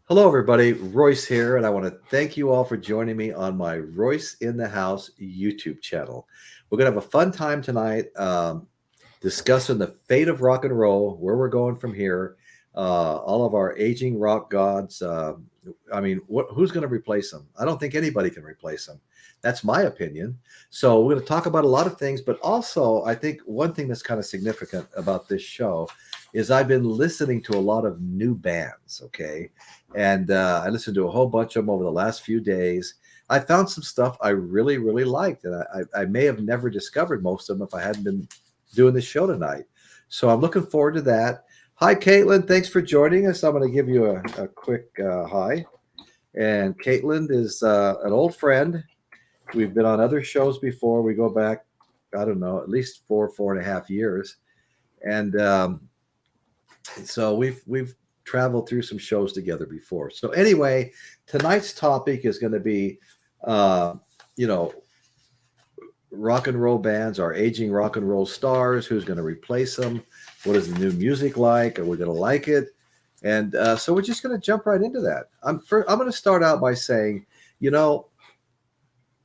Hello, everybody. Royce here, and I want to thank you all for joining me on my Royce in the House YouTube channel. We're going to have a fun time tonight discussing the fate of rock and roll, where we're going from here, all of our aging rock gods. Who's going to replace them? I don't think anybody can replace them. That's my opinion. So we're going to talk about a lot of things, but also I think one thing that's kind of significant about this show is I've been listening to a lot of new bands. Okay, and I listened to a whole bunch of them over the last few days. I found some stuff I really, really liked, and I may have never discovered most of them if I hadn't been doing this show tonight. So I'm looking forward to that. Hi, Caitlin. Thanks for joining us. I'm going to give you a quick hi. And Caitlin is an old friend. We've been on other shows before. We go back, I don't know, at least 4.5 years. And so we've traveled through some shows together before. So anyway, tonight's topic is going to be, uh, you know, rock and roll bands, our aging rock and roll stars, who's going to replace them, what is the new music like, are we going to like it? And so we're just going to jump right into that. I'm going to start out by saying, you know,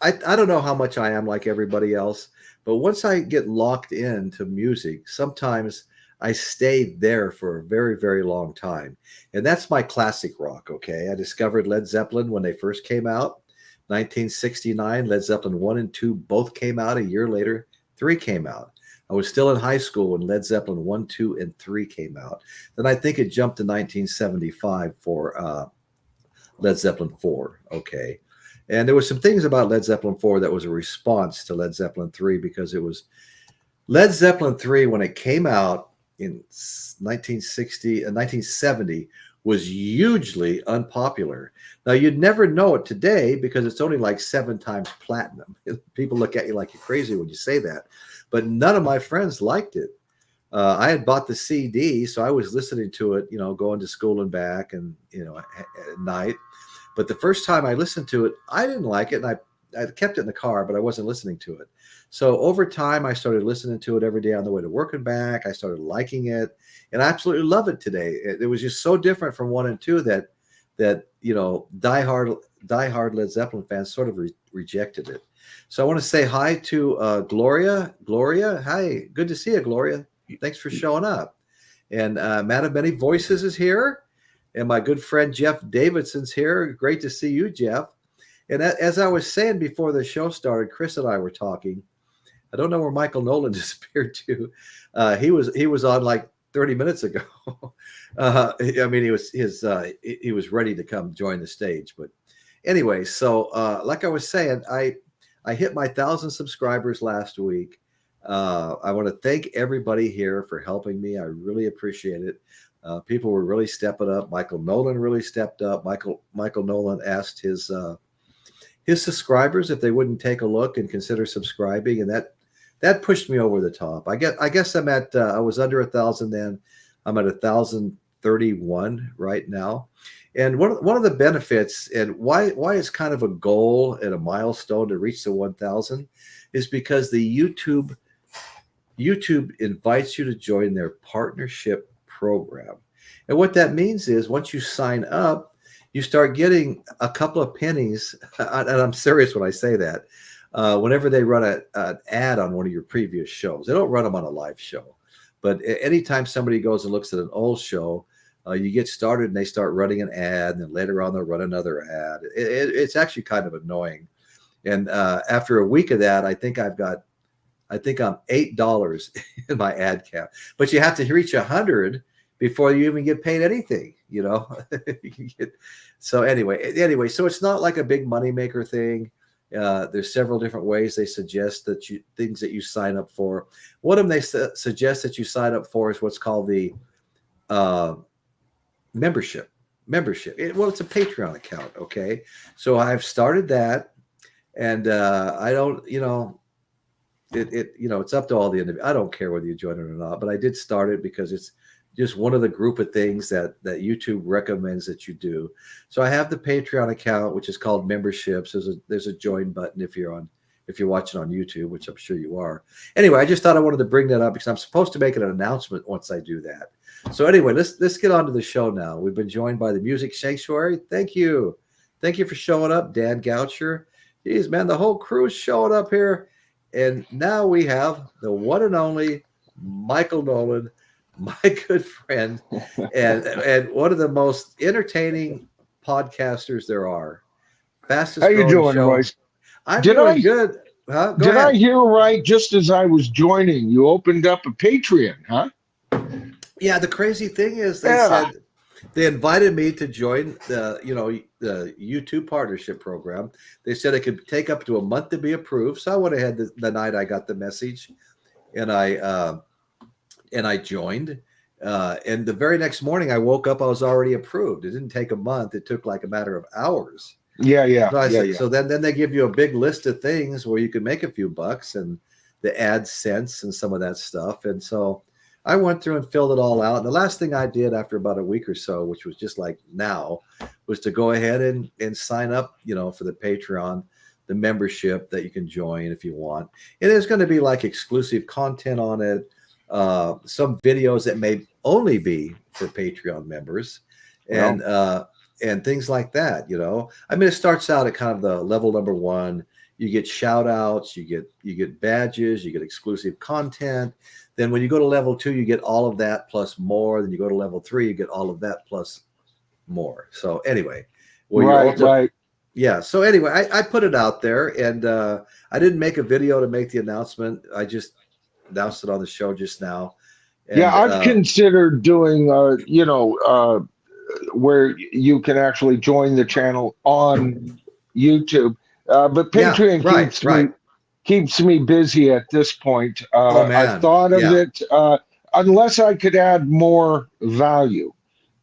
I don't know how much I am like everybody else, but once I get locked into music, sometimes I stay there for a very, very long time. And that's my classic rock, okay? I discovered Led Zeppelin when they first came out. 1969, Led Zeppelin 1 and 2 both came out. A year later, 3 came out. I was still in high school when Led Zeppelin 1, 2, and 3 came out. Then I think it jumped to 1975 for Led Zeppelin 4, okay? And there were some things about Led Zeppelin 4 that was a response to Led Zeppelin 3 because it was Led Zeppelin 3 when it came out in 1970 was hugely unpopular. Now, you'd never know it today because it's only like 7 times platinum. People look at you like you're crazy when you say that. But none of my friends liked it. I had bought the CD, so I was listening to it, going to school and back and, at night. But the first time I listened to it, I didn't like it. And I kept it in the car, but I wasn't listening to it. So over time, I started listening to it every day on the way to work and back. I started liking it, and I absolutely love it today. It was just so different from 1 and 2 that diehard Led Zeppelin fans sort of rejected it. So I want to say hi to Gloria. Gloria, hi, good to see you, Gloria. Thanks for showing up. And Man of Many Voices is here, and my good friend Jeff Davidson's here. Great to see you, Jeff. And as I was saying before the show started, Chris and I were talking. I don't know where Michael Nolan disappeared to. He was on like 30 minutes ago. He was ready to come join the stage. But anyway, so like I was saying, I hit my 1,000 subscribers last week. I want to thank everybody here for helping me. I really appreciate it. People were really stepping up. Michael Nolan really stepped up. Michael Nolan asked his subscribers if they wouldn't take a look and consider subscribing, and that pushed me over the top. I guess I'm at I was under 1,000 then. I'm at 1,031 right now. And one of the benefits and why it's kind of a goal and a milestone to reach the 1,000 is because the YouTube invites you to join their partnership program. And what that means is once you sign up, you start getting a couple of pennies, and I'm serious when I say that, whenever they run an ad on one of your previous shows. They don't run them on a live show. But anytime somebody goes and looks at an old show, you get started and they start running an ad, and then later on they'll run another ad. It's actually kind of annoying. And after a week of that, I think I'm $8 in my ad cap. But you have to reach 100 before you even get paid anything, So anyway, so it's not like a big moneymaker thing. There's several different ways they suggest things that you sign up for. One of them they suggest that you sign up for is what's called the membership. It's a Patreon account. Okay, so I've started that, and I don't, it's up to all the individuals. I don't care whether you join it or not, but I did start it because it's just one of the group of things that YouTube recommends that you do. So I have the Patreon account, which is called memberships. There's a join button if you're if you're watching on YouTube, which I'm sure you are. Anyway, I just thought I wanted to bring that up because I'm supposed to make an announcement once I do that. So anyway, let's get on to the show now. We've been joined by the Music Sanctuary. Thank you for showing up, Dan Goucher. Geez, man, the whole crew's showing up here. And now we have the one and only Michael Nolan, my good friend, and one of the most entertaining podcasters there are. Fastest How you doing, show. Royce? I'm doing good. Huh? Go Did ahead. I hear right just as I was joining, you opened up a Patreon, huh? Yeah, the crazy thing is they said they invited me to join the YouTube partnership program. They said it could take up to a month to be approved. So I went ahead the night I got the message, and I joined. And the very next morning I woke up, I was already approved. It didn't take a month. It took like a matter of hours. Yeah. So then they give you a big list of things where you can make a few bucks and the AdSense and some of that stuff. And so I went through and filled it all out. And the last thing I did after about a week or so, which was just like now, was to go ahead and sign up, for the Patreon, the membership that you can join if you want. And there's going to be like exclusive content on it, some videos that may only be for Patreon members, and things like that. I mean, it starts out at kind of the level number one. You get shout outs, you get badges, you get exclusive content. Then when you go to level 2, you get all of that plus more. Then you go to level 3, you get all of that plus more. So anyway, right. Yeah. So anyway, I put it out there, and I didn't make a video to make the announcement. I just announced it on the show just now. And, I've considered doing, where you can actually join the channel on YouTube, but Patreon keeps me busy at this point. I thought of it, unless I could add more value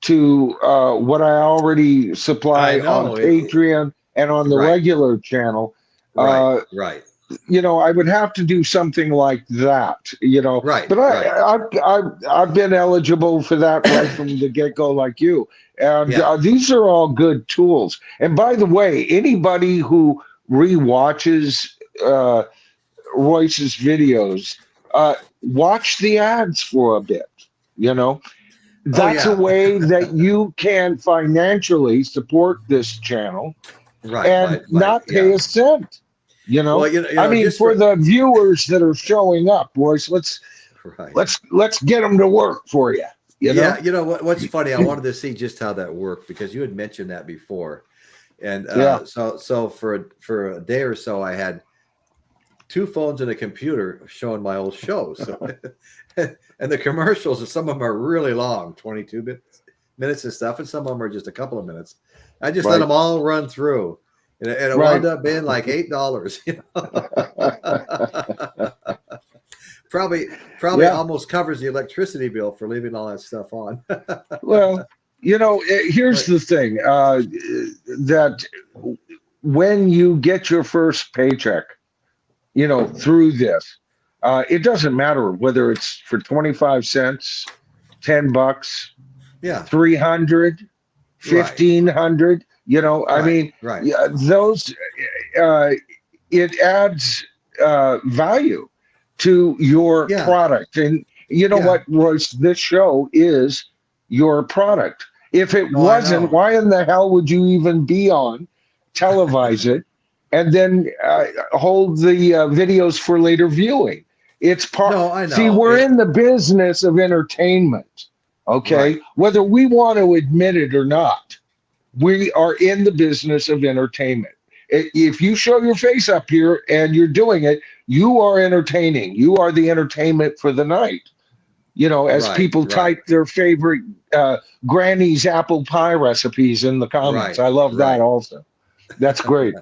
to what I already supply on Patreon and on the regular channel. Right. I would have to do something like that, Right. But I've been eligible for that right from the get-go, like you. And these are all good tools. And by the way, anybody who rewatches Royce's videos, watch the ads for a bit. That's a way that you can financially support this channel, and not pay a cent. Well, I mean, for the viewers that are showing up, Royce, let's get them to work for you. Yeah, what's funny? I wanted to see just how that worked because you had mentioned that before, and so for a day or so, I had 2 phones and a computer showing my old shows, and the commercials, some of them are really long, 22 minutes and stuff, and some of them are just a couple of minutes. I just let them all run through. And it wound up being like $8. Probably almost covers the electricity bill for leaving all that stuff on. Well, here's the thing, that when you get your first paycheck, through this, it doesn't matter whether it's for 25 cents, $10, 300, 1,500. I mean, those, it adds value to your product. And what, Royce, this show is your product. If it wasn't, why in the hell would you even be on, televise it, and then hold the videos for later viewing? It's part. No, I know. See, we're in the business of entertainment, okay? Whether we want to admit it or not. We are in the business of entertainment. If you show your face up here and you're doing it, you are entertaining. You are the entertainment for the night. As people type their favorite granny's apple pie recipes in the comments. I love that also. That's great.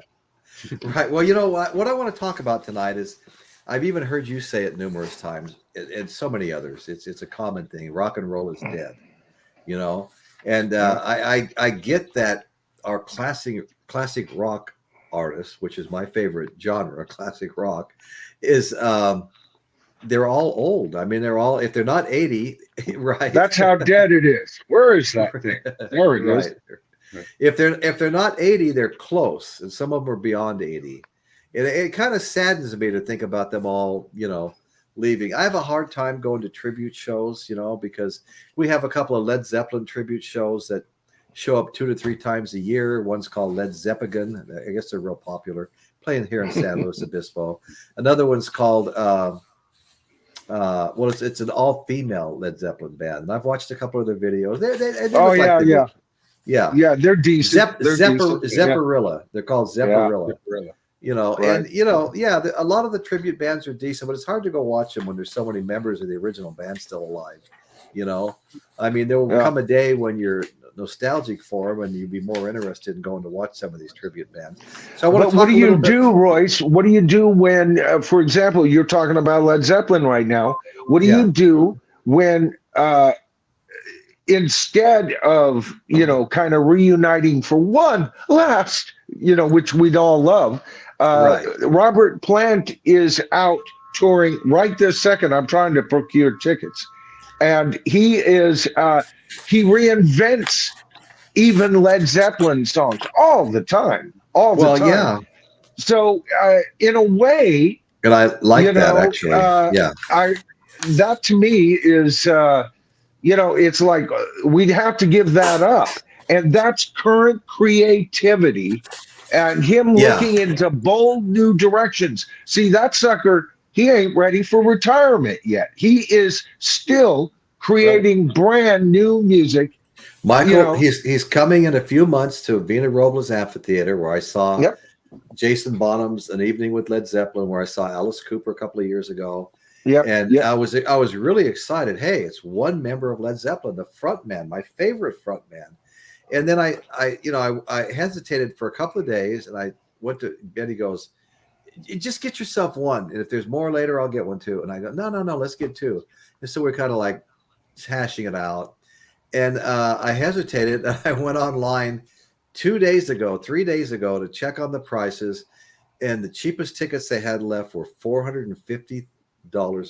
Right. Well, what I want to talk about tonight is, I've even heard you say it numerous times, and so many others. It's a common thing. Rock and roll is dead. And I get that our classic rock artists, which is my favorite genre, classic rock, is they're all old. I mean, they're all, if they're not 80, right? That's how dead it is. Where is that thing? There it is. If they're not 80, they're close, and some of them are beyond 80. it kind of saddens me to think about them all, leaving. I have a hard time going to tribute shows, because we have a couple of Led Zeppelin tribute shows that show up 2 to 3 times a year. One's called Led Zeppelin. I guess they're real popular, playing here in San Luis Obispo. Another one's called well, it's an all-female Led Zeppelin band, and I've watched a couple of their videos. They Oh look yeah, like yeah, yeah. yeah. They're decent. They're decent. Zepparilla. They're called Zepparilla. Right. And a lot of the tribute bands are decent, but it's hard to go watch them when there's so many members of the original band still alive. I mean, there will come a day when you're nostalgic for them, and you'd be more interested in going to watch some of these tribute bands. So, what do you do, Royce? What do you do when, for example, you're talking about Led Zeppelin right now? What do you do when, instead of kind of reuniting for one last, which we'd all love, Robert Plant is out touring right this second. I'm trying to procure tickets, and he reinvents even Led Zeppelin songs all the time. Yeah. So in a way, and I like that actually. That to me is it's like we'd have to give that up, and that's current creativity and him looking into bold new directions. See, that sucker, he ain't ready for retirement yet. He is still creating brand new music. Michael, he's coming in a few months to Vina Robles Amphitheater, where I saw Jason Bonham's An Evening with Led Zeppelin, where I saw Alice Cooper a couple of years ago. I was really excited. Hey, it's one member of Led Zeppelin, the front man, my favorite front man. And then I hesitated for a couple of days, and I went to Betty. Goes, just get yourself one, and if there's more later, I'll get one too. And I go, no, let's get two. And so we're kind of like hashing it out. And I hesitated. I went online 3 days ago to check on the prices, and the cheapest tickets they had left were $450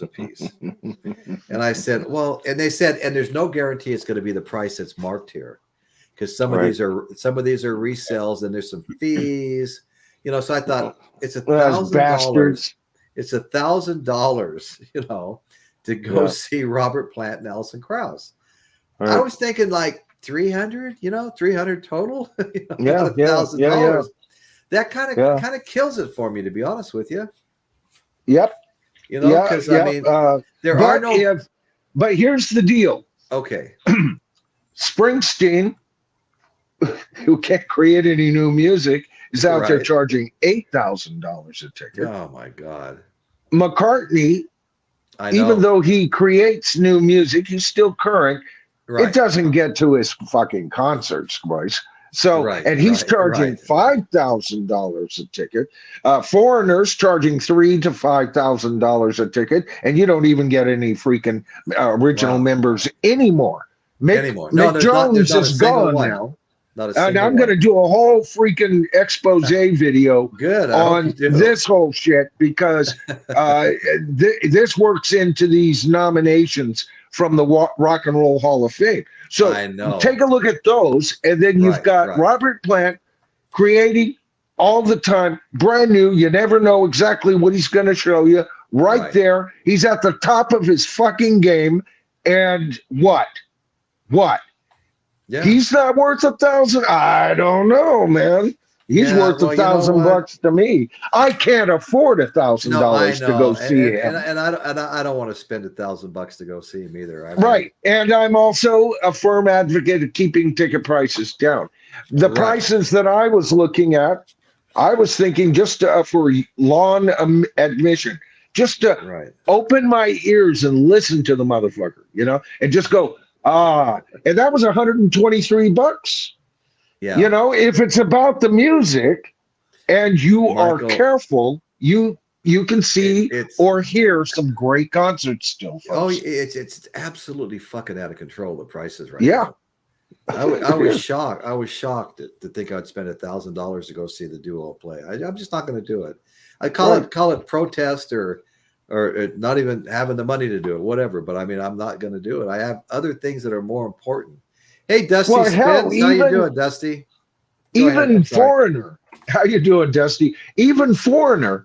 a piece. And I said, well, and they said, and there's no guarantee it's going to be the price that's marked here, because some of these are resales, and there's some fees, So I thought it's $1,000. It's $1,000, to go see Robert Plant and Alison Krauss. Right. I was thinking like 300, 300 total. $1,000. That kind of kills it for me, to be honest with you. Yep. Because I mean, there are no. But here's the deal. Okay. Springsteen, who can't create any new music, is out there charging $8,000 a ticket. Oh my God. McCartney, even though he creates new music, he's still current. Right. It doesn't get to his fucking concerts, boys. So, and he's charging $5,000 a ticket. Foreigners charging $3,000 to $5,000 a ticket, and you don't even get any freaking original members anymore. Mick Jones is gone now. And I'm going to do a whole freaking expose video on this whole shit, because this works into these nominations from the Rock and Roll Hall of Fame. So take a look at those, and then you've got Robert Plant creating all the time, brand new. You never know exactly what he's going to show you. Right there, he's at the top of his fucking game. And what? Yeah. He's not worth $1,000. I don't know, man. He's worth $1,000 to me. I can't afford $1,000 to go see him. And I don't want to spend $1,000 to go see him either. And I'm also a firm advocate of keeping ticket prices down. The prices that I was looking at, I was thinking just for lawn admission, just to open my ears and listen to the motherfucker, and just go, and that was $123. Yeah. If it's about the music and you are careful, you can see or hear some great concerts still. Folks. It's absolutely fucking out of control, the prices now. I was shocked. I was shocked to think I'd spend $1,000 to go see the duo play. I'm just not going to do it. I call it protest or not even having the money to do it, whatever. But I mean, I'm not going to do it. I have other things that are more important. Hey, Dusty Spence, how you doing, Dusty? Foreigner, How you doing, Dusty? Even Foreigners'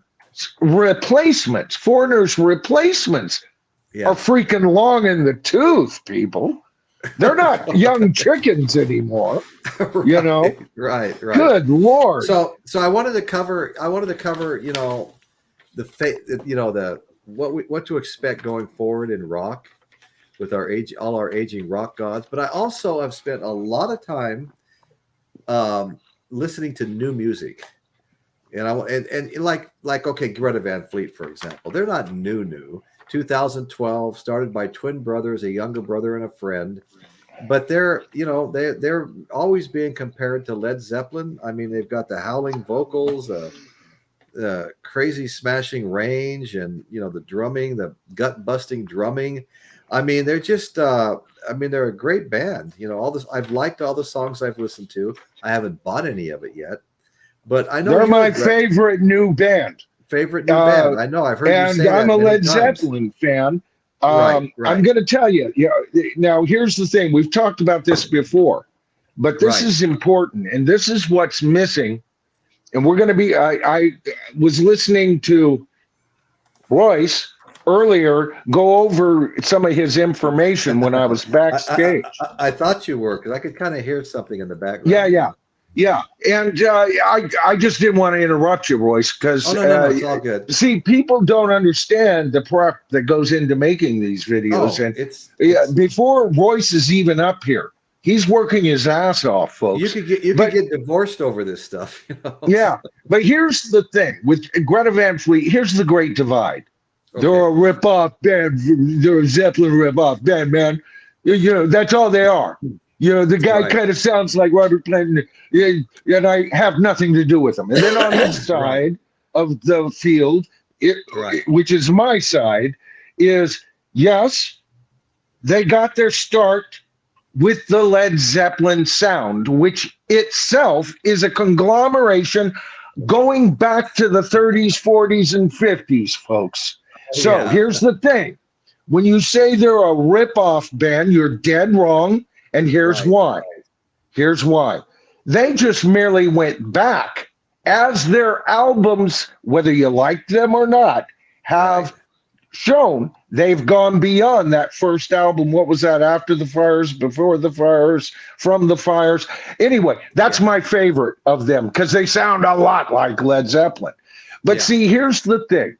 replacements Yeah. are freaking long in the tooth, people. They're not young chickens anymore. You know, right. good Lord. So I wanted to cover, the what to expect going forward in rock with all our aging rock gods. But I also have spent a lot of time listening to new music. And like okay, Greta Van Fleet, for example. They're not new. 2012, started by twin brothers, a younger brother and a friend. But they're always being compared to Led Zeppelin. I mean, they've got the howling vocals, crazy smashing range, and the drumming, the gut busting drumming. I mean, they're just they're a great band. All this, I've liked all the songs I've listened to. I haven't bought any of it yet, but I know They're you my favorite new band. favorite new band. I know, I've heard you say that And I'm a many Led times. Zeppelin fan. Right. I'm going to tell you, now here's the thing. We've talked about this before, but this Right. is important, and this is what's missing. And we're going to be, I was listening to Royce earlier go over some of his information when I was backstage. I thought you were, because I could kind of hear something in the background. Yeah. And I just didn't want to interrupt you, Royce, because no, it's all good. see, people don't understand the prep that goes into making these videos. And before Royce is even up here, he's working his ass off, folks. You could get divorced over this stuff. Yeah, but here's the thing with Greta Van Fleet. Here's the great divide. Okay. They're a rip-off band. They're a Zeppelin rip-off band, man. That's all they are. The guy kind of sounds like Robert Plant, and I have nothing to do with him. And then on this side of the field, which is my side, is yes, they got their start with the Led Zeppelin sound, which itself is a conglomeration going back to the 30s, 40s, and 50s, folks. So here's the thing. When you say they're a rip-off band, you're dead wrong. And here's why. Here's why. They just merely went back as their albums, whether you like them or not, have shown. They've gone beyond that first album. What was that? After the Fires, Before the Fires, From the Fires. Anyway, that's my favorite of them because they sound a lot like Led Zeppelin. But see, here's the thing.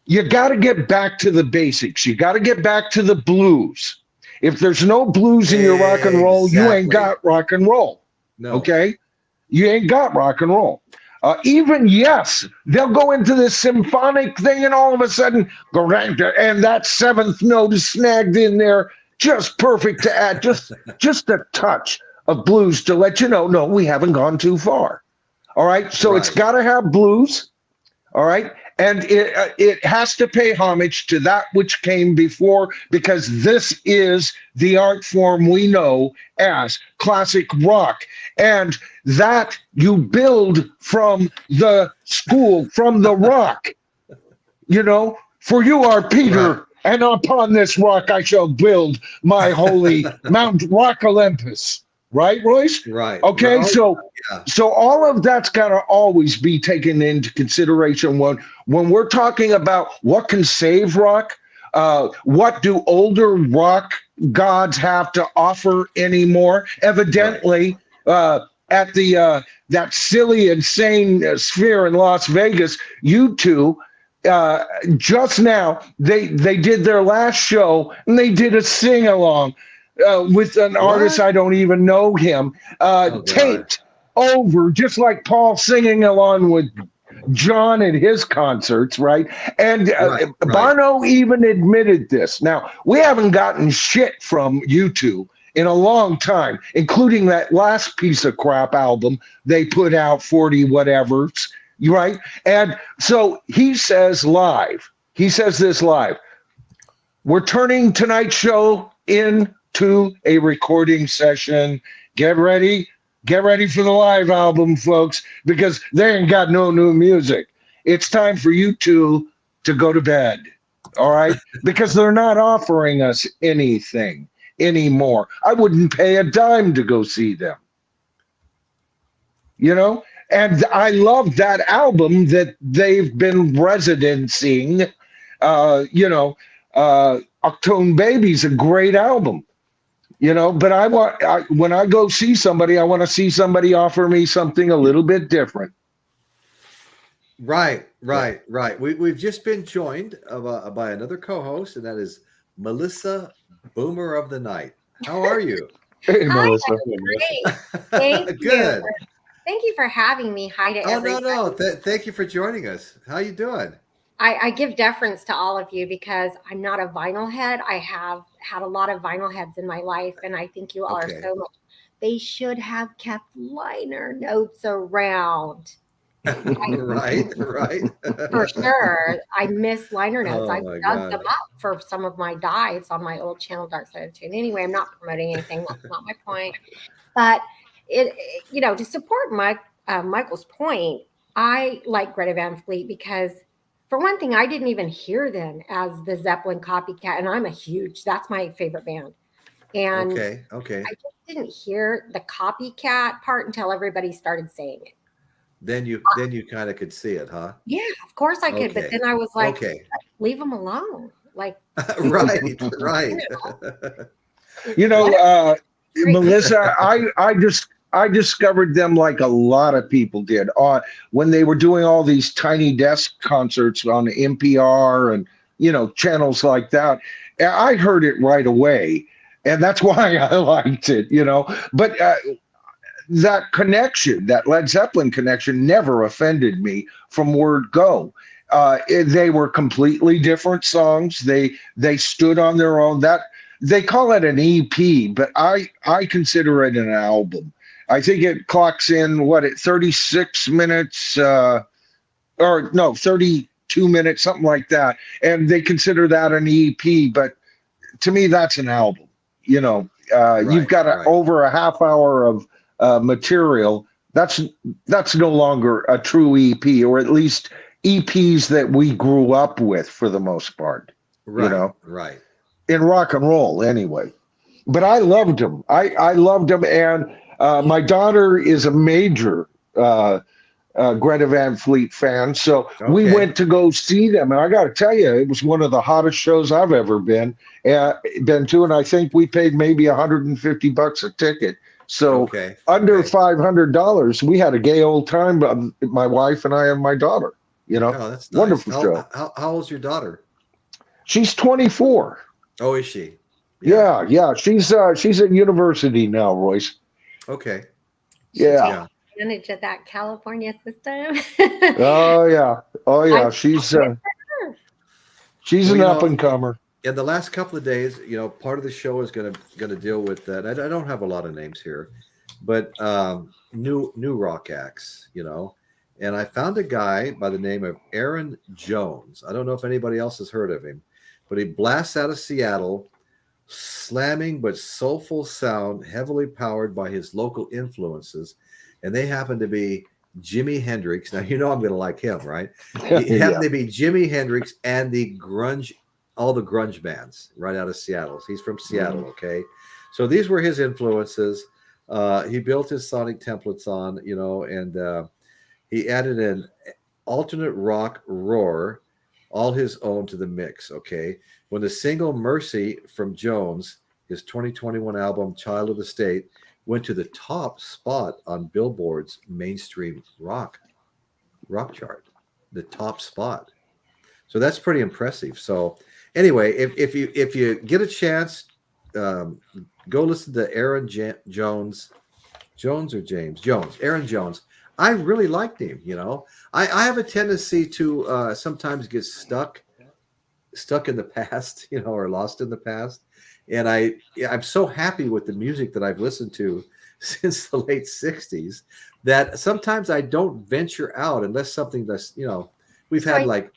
You got to get back to the basics. You got to get back to the blues. If there's no blues in your rock and roll, you ain't got rock and roll. No. Okay? You ain't got rock and roll. Even they'll go into this symphonic thing and all of a sudden go right there, and that seventh note is snagged in there, just perfect to add just a touch of blues to let you know, no, we haven't gone too far. All right? So it's got to have blues. All right? And it has to pay homage to that which came before, because this is the art form we know as classic rock. And that you build from the school, from the rock. For you are Peter, and upon this rock I shall build my holy Mount Rock Olympus. Right, Royce? Right. Okay, so all of that's got to always be taken into consideration when we're talking about what can save rock. What do older rock gods have to offer anymore? Evidently, at the that silly, insane sphere in Las Vegas, U2 just now they did their last show and they did a sing along. With an artist, I don't even know him, taped over, just like Paul singing along with John at his concerts, right? And Bono even admitted this. Now, we haven't gotten shit from U2 in a long time, including that last piece of crap album they put out, 40 whatevers, right? And so he says this live, we're turning tonight's show into a recording session. Get ready for the live album, folks, because they ain't got no new music. It's time for you to go to bed, all right? Because they're not offering us anything anymore. I wouldn't pay a dime to go see them. And I love that album that they've been residencing. Octone Baby's a great album. But when I go see somebody, I want to see somebody offer me something a little bit different. Right. We've just been joined by another co-host, and that is Melissa, Boomer of the Night. How are you? Hey, Hi, Melissa. great. Thank Good. you. Thank you for having me. Hi to everybody. No. Thank you for joining us. How you doing? I give deference to all of you because I'm not a vinyl head. I have had a lot of vinyl heads in my life, and I think you all are so much. They should have kept liner notes around. Right. For sure. I miss liner notes. Oh I've my dug God. them up for some of my dives on my old channel, Dark Side of Tune. Anyway, I'm not promoting anything. That's not my point. But to support Michael's point, I like Greta Van Fleet because, for one thing, I didn't even hear them as the Zeppelin copycat, and that's my favorite band. And Okay. I just didn't hear the copycat part until everybody started saying it. Then you kind of could see it, huh? Yeah, of course I could, but then I was like, okay. leave them alone. Like, right. Melissa, I discovered them like a lot of people did when they were doing all these tiny desk concerts on NPR and channels like that. I heard it right away, and that's why I liked it. But that connection, that Led Zeppelin connection, never offended me from word go. They were completely different songs. They stood on their own. That they call it an EP, but I consider it an album. I think it clocks in 36 minutes, 32 minutes, something like that. And they consider that an EP, but to me, that's an album. You've got over a half hour of material. That's no longer a true EP, or at least EPs that we grew up with for the most part. Right. In rock and roll, anyway. But I loved them. I loved them, and my daughter is a major Greta Van Fleet fan, so we went to go see them. And I got to tell you, it was one of the hottest shows I've ever been to, and I think we paid maybe $150 a ticket. So under $500, we had a gay old time. My wife and I and my daughter. That's nice. Wonderful show. How old's your daughter? She's 24. Oh, is she? Yeah. She's at university now, Royce. Okay. Yeah. Advantage of that California system. Oh yeah. She's an up and comer. In the last couple of days, part of the show is going to deal with that. I don't have a lot of names here, but new rock acts, And I found a guy by the name of Aaron Jones. I don't know if anybody else has heard of him, but he blasts out of Seattle, slamming but soulful sound, heavily powered by his local influences, and they happen to be Jimi Hendrix. Now I'm going to like him, right? It happened to be Jimi Hendrix and all the grunge bands right out of Seattle. He's from Seattle, okay? So these were his influences. He built his sonic templates on, and he added an alternate rock roar, all his own, to the mix, okay? When the single Mercy from Jones, his 2021 album Child of the State, went to the top spot on Billboard's mainstream rock chart, the top spot. So that's pretty impressive. So anyway, if you get a chance, go listen to Aaron Jones. Aaron Jones. I really liked him. I have a tendency to sometimes get stuck in the past, or lost in the past. And I'm so happy with the music that I've listened to since the late 60s that sometimes I don't venture out unless something that's, we've had go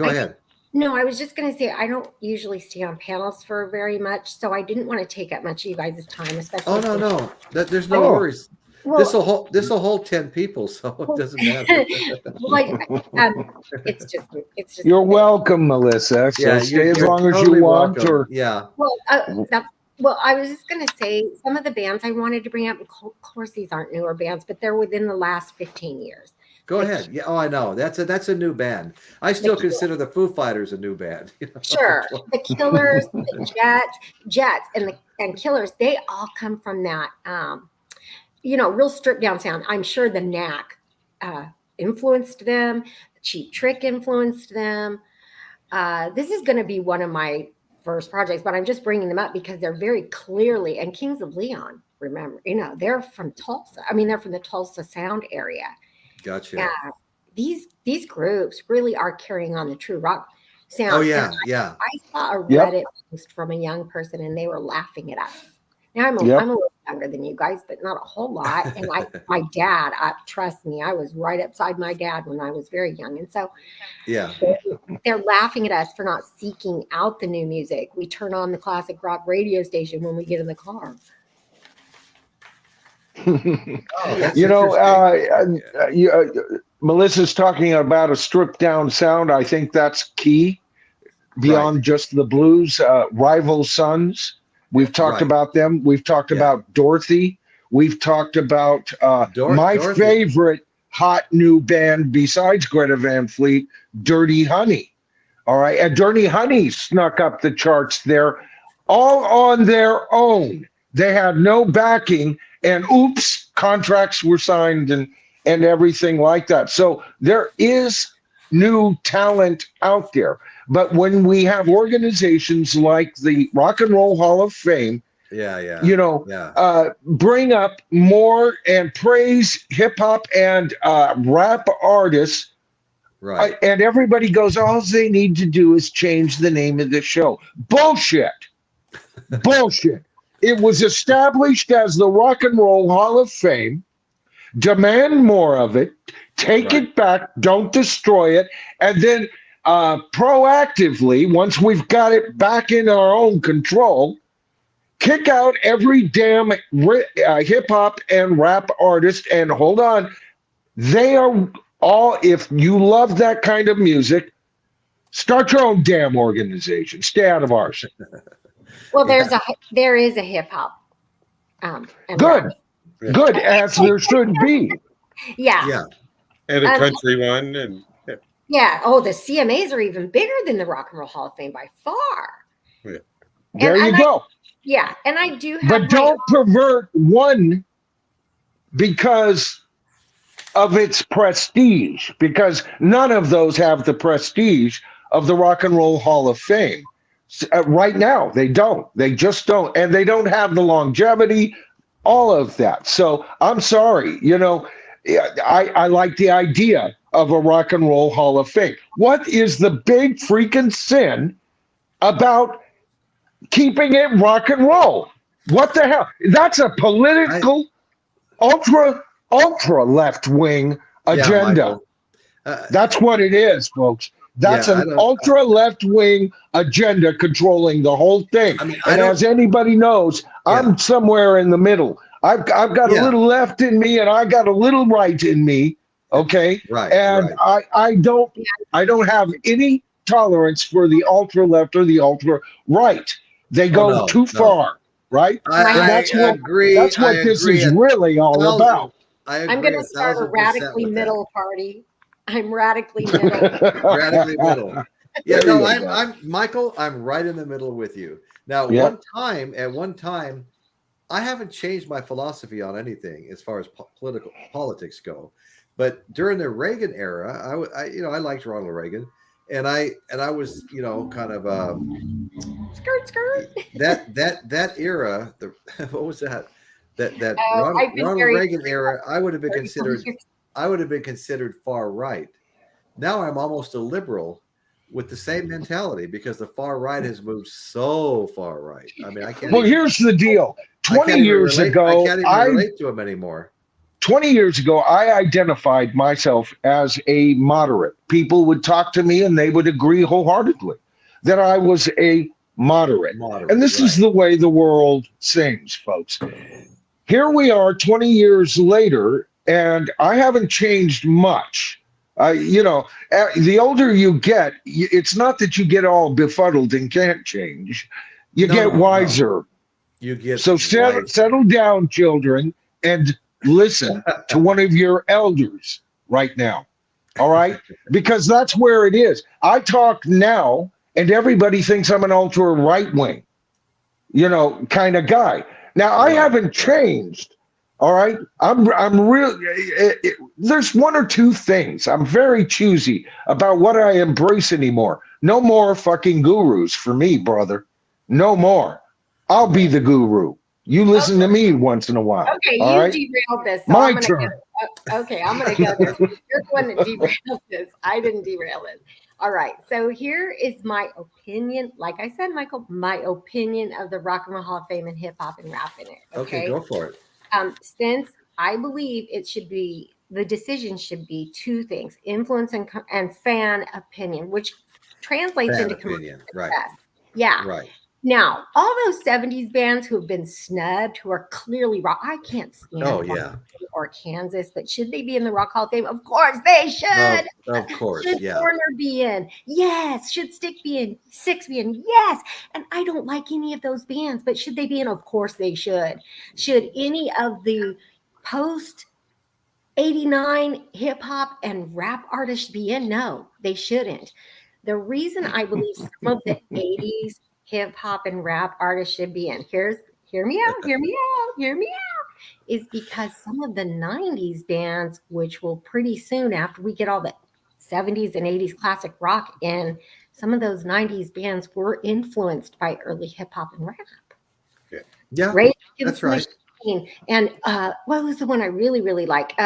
ahead. No, I was just going to say, I don't usually stay on panels for very much, so I didn't want to take up much of you guys' time, especially. Oh, no. There's no worries. Well, this will hold 10 people, so it doesn't matter. It's just. You're welcome, Melissa. So stay as long as you want. Well, Well, I was just going to say some of the bands I wanted to bring up. Of course, these aren't newer bands, but they're within the last 15 years. Go The ahead. Yeah. Oh, I know. That's a new band. I the still consider the Foo Fighters a new band. Sure, the Killers, the Jets, and Killers. They all come from that, real stripped down sound. I'm sure the Knack influenced them. The Cheap Trick influenced them. This is going to be one of my first projects, but I'm just bringing them up because they're very clearly, and Kings of Leon. Remember, they're from Tulsa. I mean, they're from the Tulsa Sound area. Gotcha. Yeah, these groups really are carrying on the true rock sound. Oh And yeah, yeah. I saw a Yep. Reddit post from a young person, and they were laughing at us. Now I'm Yep. a little younger than you guys, but not a whole lot. And my dad, trust me, I was right upside my dad when I was very young, and so Yeah. they're laughing at us for not seeking out the new music. We turn on the classic rock radio station when we get in the car. Oh, that's You know, interesting. Melissa's talking about a stripped down sound. I think that's key beyond just the blues. Rival Sons, we've talked Right. about them. We've talked Yeah. about Dorothy. We've talked about my Dorothy. favorite hot new band besides Greta Van Fleet, Dirty Honey. All right. And Dirty Honey snuck up the charts there all on their own. They had no backing, and oops, contracts were signed and everything like that. So there is new talent out there. But when we have organizations like the Rock and Roll Hall of Fame, Yeah, yeah. yeah. Bring up more and praise hip hop and rap artists, Right. and everybody goes, all they need to do is change the name of the show. Bullshit. Bullshit. It was established as the Rock and Roll Hall of Fame. Demand more of it. Take Right. it back. Don't destroy it. And then proactively, once we've got it back in our own control, kick out every damn hip hop and rap artist. And hold on, they are all, if you love that kind of music, start your own damn organization. Stay out of ours. Well, there is a hip hop. And Good. rap. Yeah. Good, as there should be. Yeah. Yeah. And a Um, country one, and Yeah. Oh, the CMAs are even bigger than the Rock and Roll Hall of Fame by far. There you go. Yeah, and I do have. But don't pervert one because of its prestige, because none of those have the prestige of the Rock and Roll Hall of Fame. Right now, they don't. They just don't. And they don't have the longevity, all of that. So I'm sorry. I like the idea of a Rock and Roll Hall of Fame. What is the big freaking sin about keeping it rock and roll? What the hell? That's a political, ultra left wing agenda. Michael. That's what it is, folks. That's an ultra left wing agenda controlling the whole thing. I mean, and as anybody knows, I'm somewhere in the middle. I've got a little left in me, and I got a little right in me. Okay, Right. and right. I don't have any tolerance for the ultra left or the ultra right. They go too far, right? I agree. That's what this is really all about. I agree. I'm going to start a 1000% radically with that. middle party. I'm radically middle. Radically middle. Yeah, no, There you go. I'm Michael. I'm right in the middle with you. Now, Yep. at one time, I haven't changed my philosophy on anything as far as politics go. But during the Reagan era, I liked Ronald Reagan, and I was kind of Skirt. that era. What was that? That I've been Ronald very- Reagan era, I would have been 30 considered. years. I would have been considered far right. Now I'm almost a liberal with the same mentality because the far right has moved so far right. I mean, I can't. Well, here's the deal. I can't 20 even years relate- ago, I can't even relate to him anymore. 20 years ago, I identified myself as a moderate. People would talk to me and they would agree wholeheartedly that I was a moderate. And this is the way the world sings, folks. Here we are 20 years later, and I haven't changed much. The older you get, it's not that you get all befuddled and can't change. You get wiser. You get So right. settle down, children, and listen to one of your elders right now. All right? Because that's where it is. I talk now, and everybody thinks I'm an ultra right wing, kind of guy. Now I Right. haven't changed. All right. I'm real. There's one or two things. I'm very choosy about what I embrace anymore. No more fucking gurus for me, brother. No more. I'll be the guru. You listen to me once in a while. Okay, All you right. derailed this. So My I'm gonna turn. go. Okay, I'm gonna go there. You're the one that derailed this. I didn't derail it. All right. So here is my opinion. Like I said, Michael, my opinion of the Rock and Roll Hall of Fame and hip hop and rap in it. Okay, Okay. go for it. Since I believe the decision should be two things: influence and fan opinion, which translates Fan into opinion. commercial Right. success. Yeah. Right. Now, all those 70s bands who have been snubbed, who are clearly rock, I can't stand Oh, Rock yeah. or Kansas, but should they be in the Rock Hall of Fame? Of course they should. Of course. Should Yeah. Warner be in? Yes. Should Stick be in? Six be in? Yes. And I don't like any of those bands, but should they be in? Of course they should. Should any of the post 89 hip hop and rap artists be in? No, they shouldn't. The reason I believe some of the 80s hip hop and rap artists should be in, hear me out, is because some of the 90s bands, which will pretty soon after we get all the 70s and 80s classic rock in, some of those 90s bands were influenced by early hip hop and rap. Yeah. Rage That's Against the right. Machine. And what was the one I really, really like?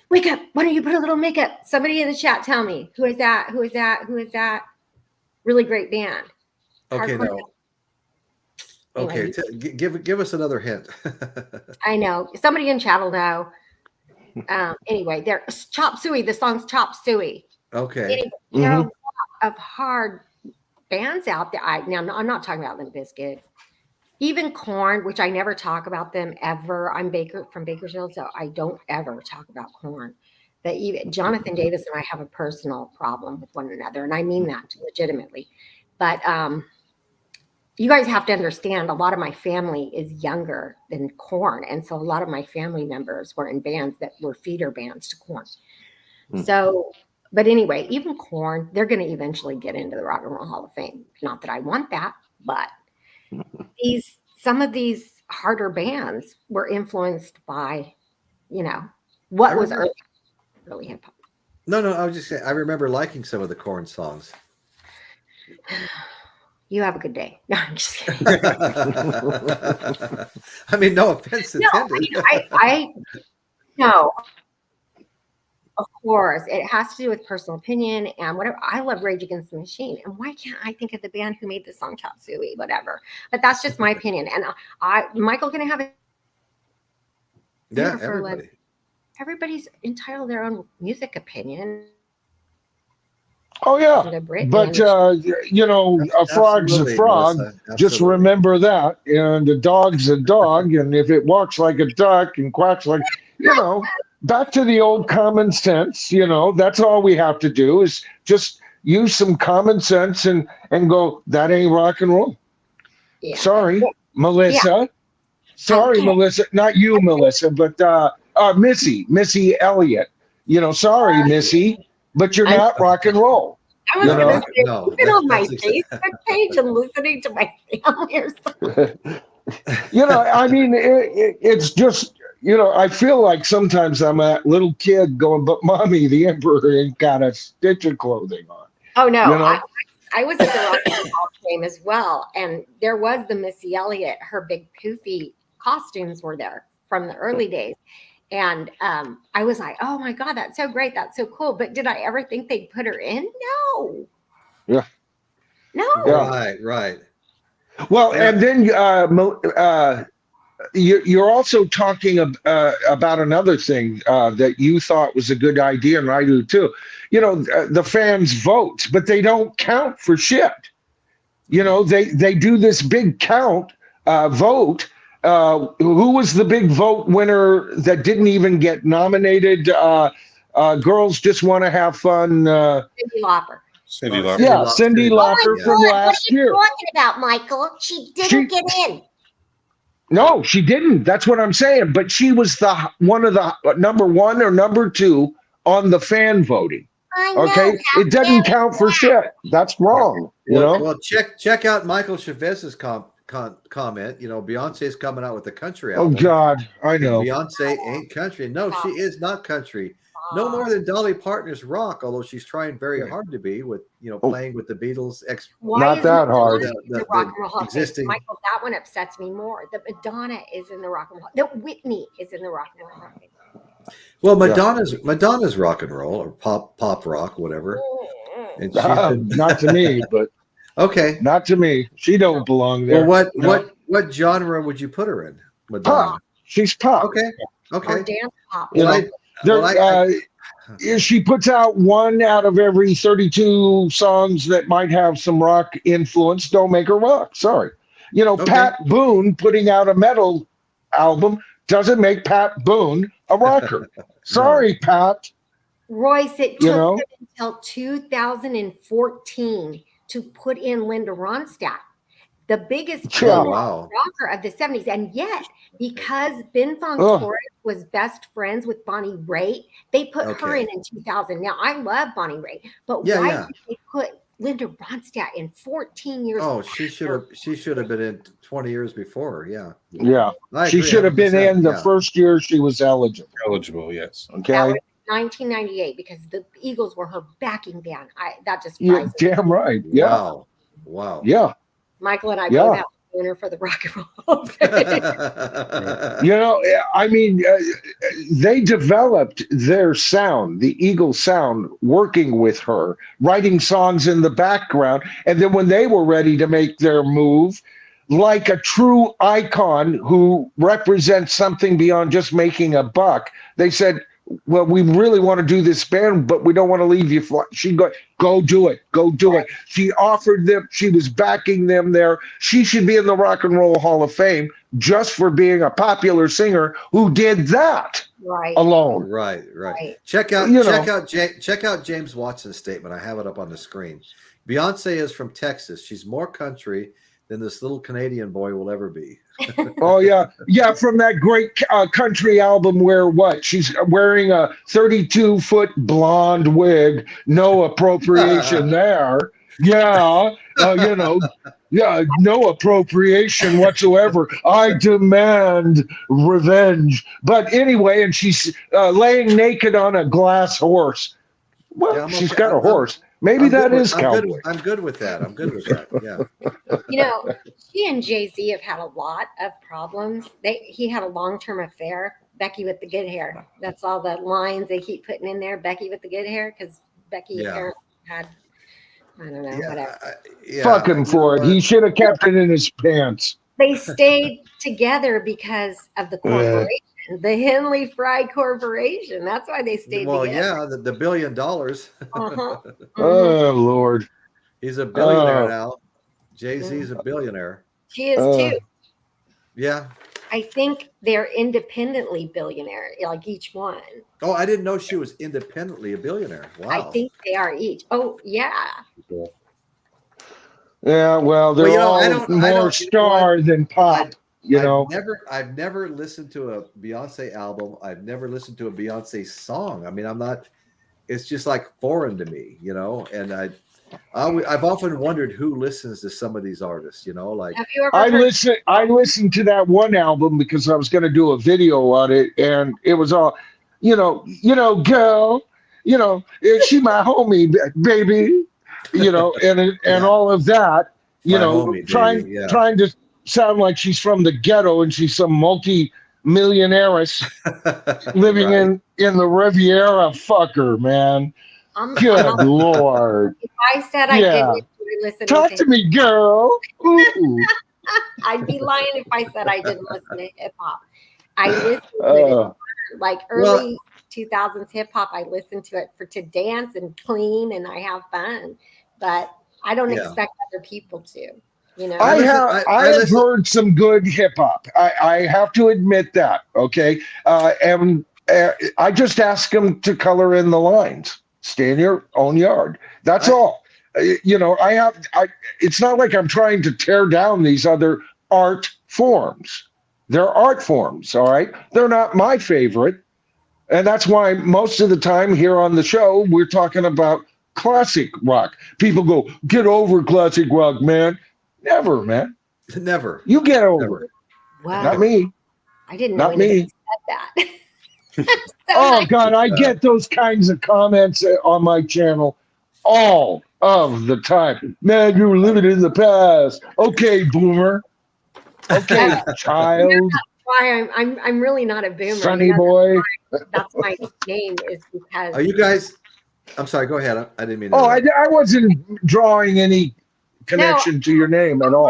Wake up. Why don't you put a little makeup? Somebody in the chat tell me. Who is that? Who is that? Who is that? Really great band. Okay, Hardcore- no. Okay, give us another hint. I know. Somebody in chat will know. Anyway, there's Chop Suey. The song's Chop Suey. Okay. Anyway, there are a lot of hard bands out there. I'm not talking about Limp Bizkit. Even Korn, which I never talk about them ever. I'm from Bakersfield, so I don't ever talk about Korn. But even Jonathan Davis and I have a personal problem with one another, and I mean that legitimately. But you guys have to understand, a lot of my family is younger than Korn, and so a lot of my family members were in bands that were feeder bands to Korn. So, but anyway, even Korn, they're going to eventually get into the Rock and Roll Hall of Fame. Not that I want that, but some of these harder bands were influenced by, what was early hip hop. No, I was just saying, I remember liking some of the Korn songs. You have a good day. No, I'm just kidding. I mean, no offense intended. No, of course, it has to do with personal opinion and whatever. I love Rage Against the Machine, and why can't I think of the band who made the song Chop Suey, whatever? But that's just my opinion. And Michael can have it. Yeah, everybody. Everybody's entitled to their own music opinion. Oh yeah, but a frog's a frog. Just remember that, and a dog's a dog, and if it walks like a duck and quacks like, back to the old common sense. That's all we have to do is just use some common sense and go. That ain't rock and roll. Yeah. Sorry, Melissa. Yeah. Sorry, Melissa. Not you, Melissa, but Missy Elliott. Sorry, Missy. But you're not rock and roll. I was going to say, you've been on my Facebook page and listening to my family or something. I mean, it's just, I feel like sometimes I'm a little kid going, but mommy, the emperor ain't got a stitch of clothing on. Oh, no. I was at the Rock and Roll Hall of Fame as well. And there was the Missy Elliott, her big poofy costumes were there from the early days. And I was like, oh, my God, that's so great. That's so cool. But did I ever think they'd put her in? No. Yeah. No. Yeah. Right. Well, and then you're also talking about another thing that you thought was a good idea, and I do too. The fans vote, but they don't count for shit. They do this big count vote. Who was the big vote winner that didn't even get nominated? Girls Just Want to Have Fun. Cyndi Lauper. Yeah, Cyndi Lauper from last year. What are you talking about, Michael? She didn't get in. No, she didn't. That's what I'm saying. But she was one of the number one or number two on the fan voting. I know. Okay, it doesn't count for shit. That's wrong. You know. Well, check out Michael Chavez's comment. You know, Beyonce's coming out with a country Oh album. God, I know. Beyonce ain't country. No, she is not country. No more than Dolly Parton's rock, although she's trying very hard to be with, playing with the Beatles. Not that hard. The Rock and Roll Hall of Fame? Existing. Michael, that one upsets me more. The Madonna is in the Rock and Roll. The Whitney is in the Rock and Roll Hall of Fame. Well, Madonna's rock and roll or pop rock, whatever. And not to me, but okay, not to me. She don't belong there. Well, what genre would you put her in? Madonna. Pop. She's pop. Okay. Or dance pop. She puts out one out of every 32 songs that might have some rock influence. Don't make her rock. Sorry. Pat Boone putting out a metal album doesn't make Pat Boone a rocker. Sorry, Pat. Royce, it took them until 2014 to put in Linda Ronstadt, the biggest rocker of the 70s. And yet, because Ben Fong Torres was best friends with Bonnie Raitt, they put her in 2000. Now, I love Bonnie Raitt, but why did they put Linda Ronstadt in 14 years? Oh, she should have been in 20 years before. Yeah. Yeah. She should have been in the first year she was eligible. Eligible, yes. Okay. That was 1998 because the Eagles were her backing band. That just surprised me. Damn right. Yeah. Wow. Yeah. Michael and I both have a winner for the Rock and Roll. I mean, they developed their sound, the Eagles sound, working with her, writing songs in the background. And then when they were ready to make their move, like a true icon who represents something beyond just making a buck, they said, well, we really want to do this band, but we don't want to leave you flat. She'd go do it. Go do it. She offered them. She was backing them there. She should be in the Rock and Roll Hall of Fame just for being a popular singer who did that alone. Right. Check out James Watson's statement. I have it up on the screen. Beyonce is from Texas. She's more country than this little Canadian boy will ever be. Oh yeah, from that great country album where she's wearing a 32-foot blonde wig, no appropriation there. Yeah, no appropriation whatsoever. I demand revenge. But anyway, and she's laying naked on a glass horse. Well, she's got a horse. Maybe that is cowboy. I'm good with that. Yeah. She and Jay-Z have had a lot of problems. He had a long-term affair. Becky with the good hair. That's all the lines they keep putting in there. Becky with the good hair, because Becky apparently had, I don't know, whatever. Fuck him for it. He should have kept it in his pants. They stayed together because of the corporation. The Henley Fry Corporation. That's why they stayed together. Well, the $1 billion. Oh, Lord. He's a billionaire now. Jay-Z's a billionaire. She is too. Yeah. I think they're independently billionaire, like each one. Oh, I didn't know she was independently a billionaire. Wow. I think they are each. Oh, yeah. Yeah, well, they're all more star than pop. I've never listened to a Beyonce album. I've never listened to a Beyonce song. I mean, it's just like foreign to me, and I've often wondered who listens to some of these artists, like have you ever I listened to that one album because I was going to do a video on it, and it was all, girl, she my homie, baby, and all of that, trying to sound like she's from the ghetto and she's some multi-millionairess living in the Riviera. Fucker, man. Good Lord. If I said I didn't listen Talk to me, girl. Ooh. I'd be lying if I said I didn't listen to hip hop. I listened to it like early 2000s hip hop. I listen to it to dance and clean, and I have fun. But I don't expect other people to. I have heard some good hip hop. I have to admit that. Okay, and I just ask them to color in the lines. Stay in your own yard. That's all. It's not like I'm trying to tear down these other art forms. They're art forms, all right? They're not my favorite. And that's why most of the time here on the show, we're talking about classic rock. People go, get over classic rock, man. Never, man. Never. You get over Never. it. Wow. Not me. I didn't know Not anybody me. said that. So Oh, nice. God, I get those kinds of comments on my channel all of the time. Man, you were living in the past. Okay, boomer. Okay, child. Why I'm really not a boomer. Sonny boy. That's my name is because Are you guys? I'm sorry. Go ahead. I didn't mean to Oh, I interrupt. wasn't drawing any connection to your name at all.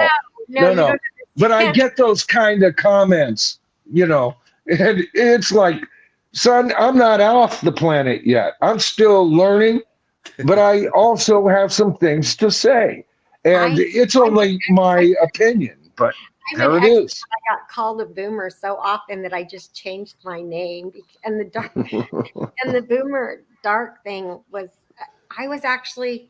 no, you No. don't But I understand. get those kind of comments, and it's like, son, I'm not off the planet yet. I'm still learning, but I also have some things to say. And it's only my opinion, but I'm there an it ex- is. I got called a boomer so often that I just changed my name. And the dark and the boomer dark thing was I was actually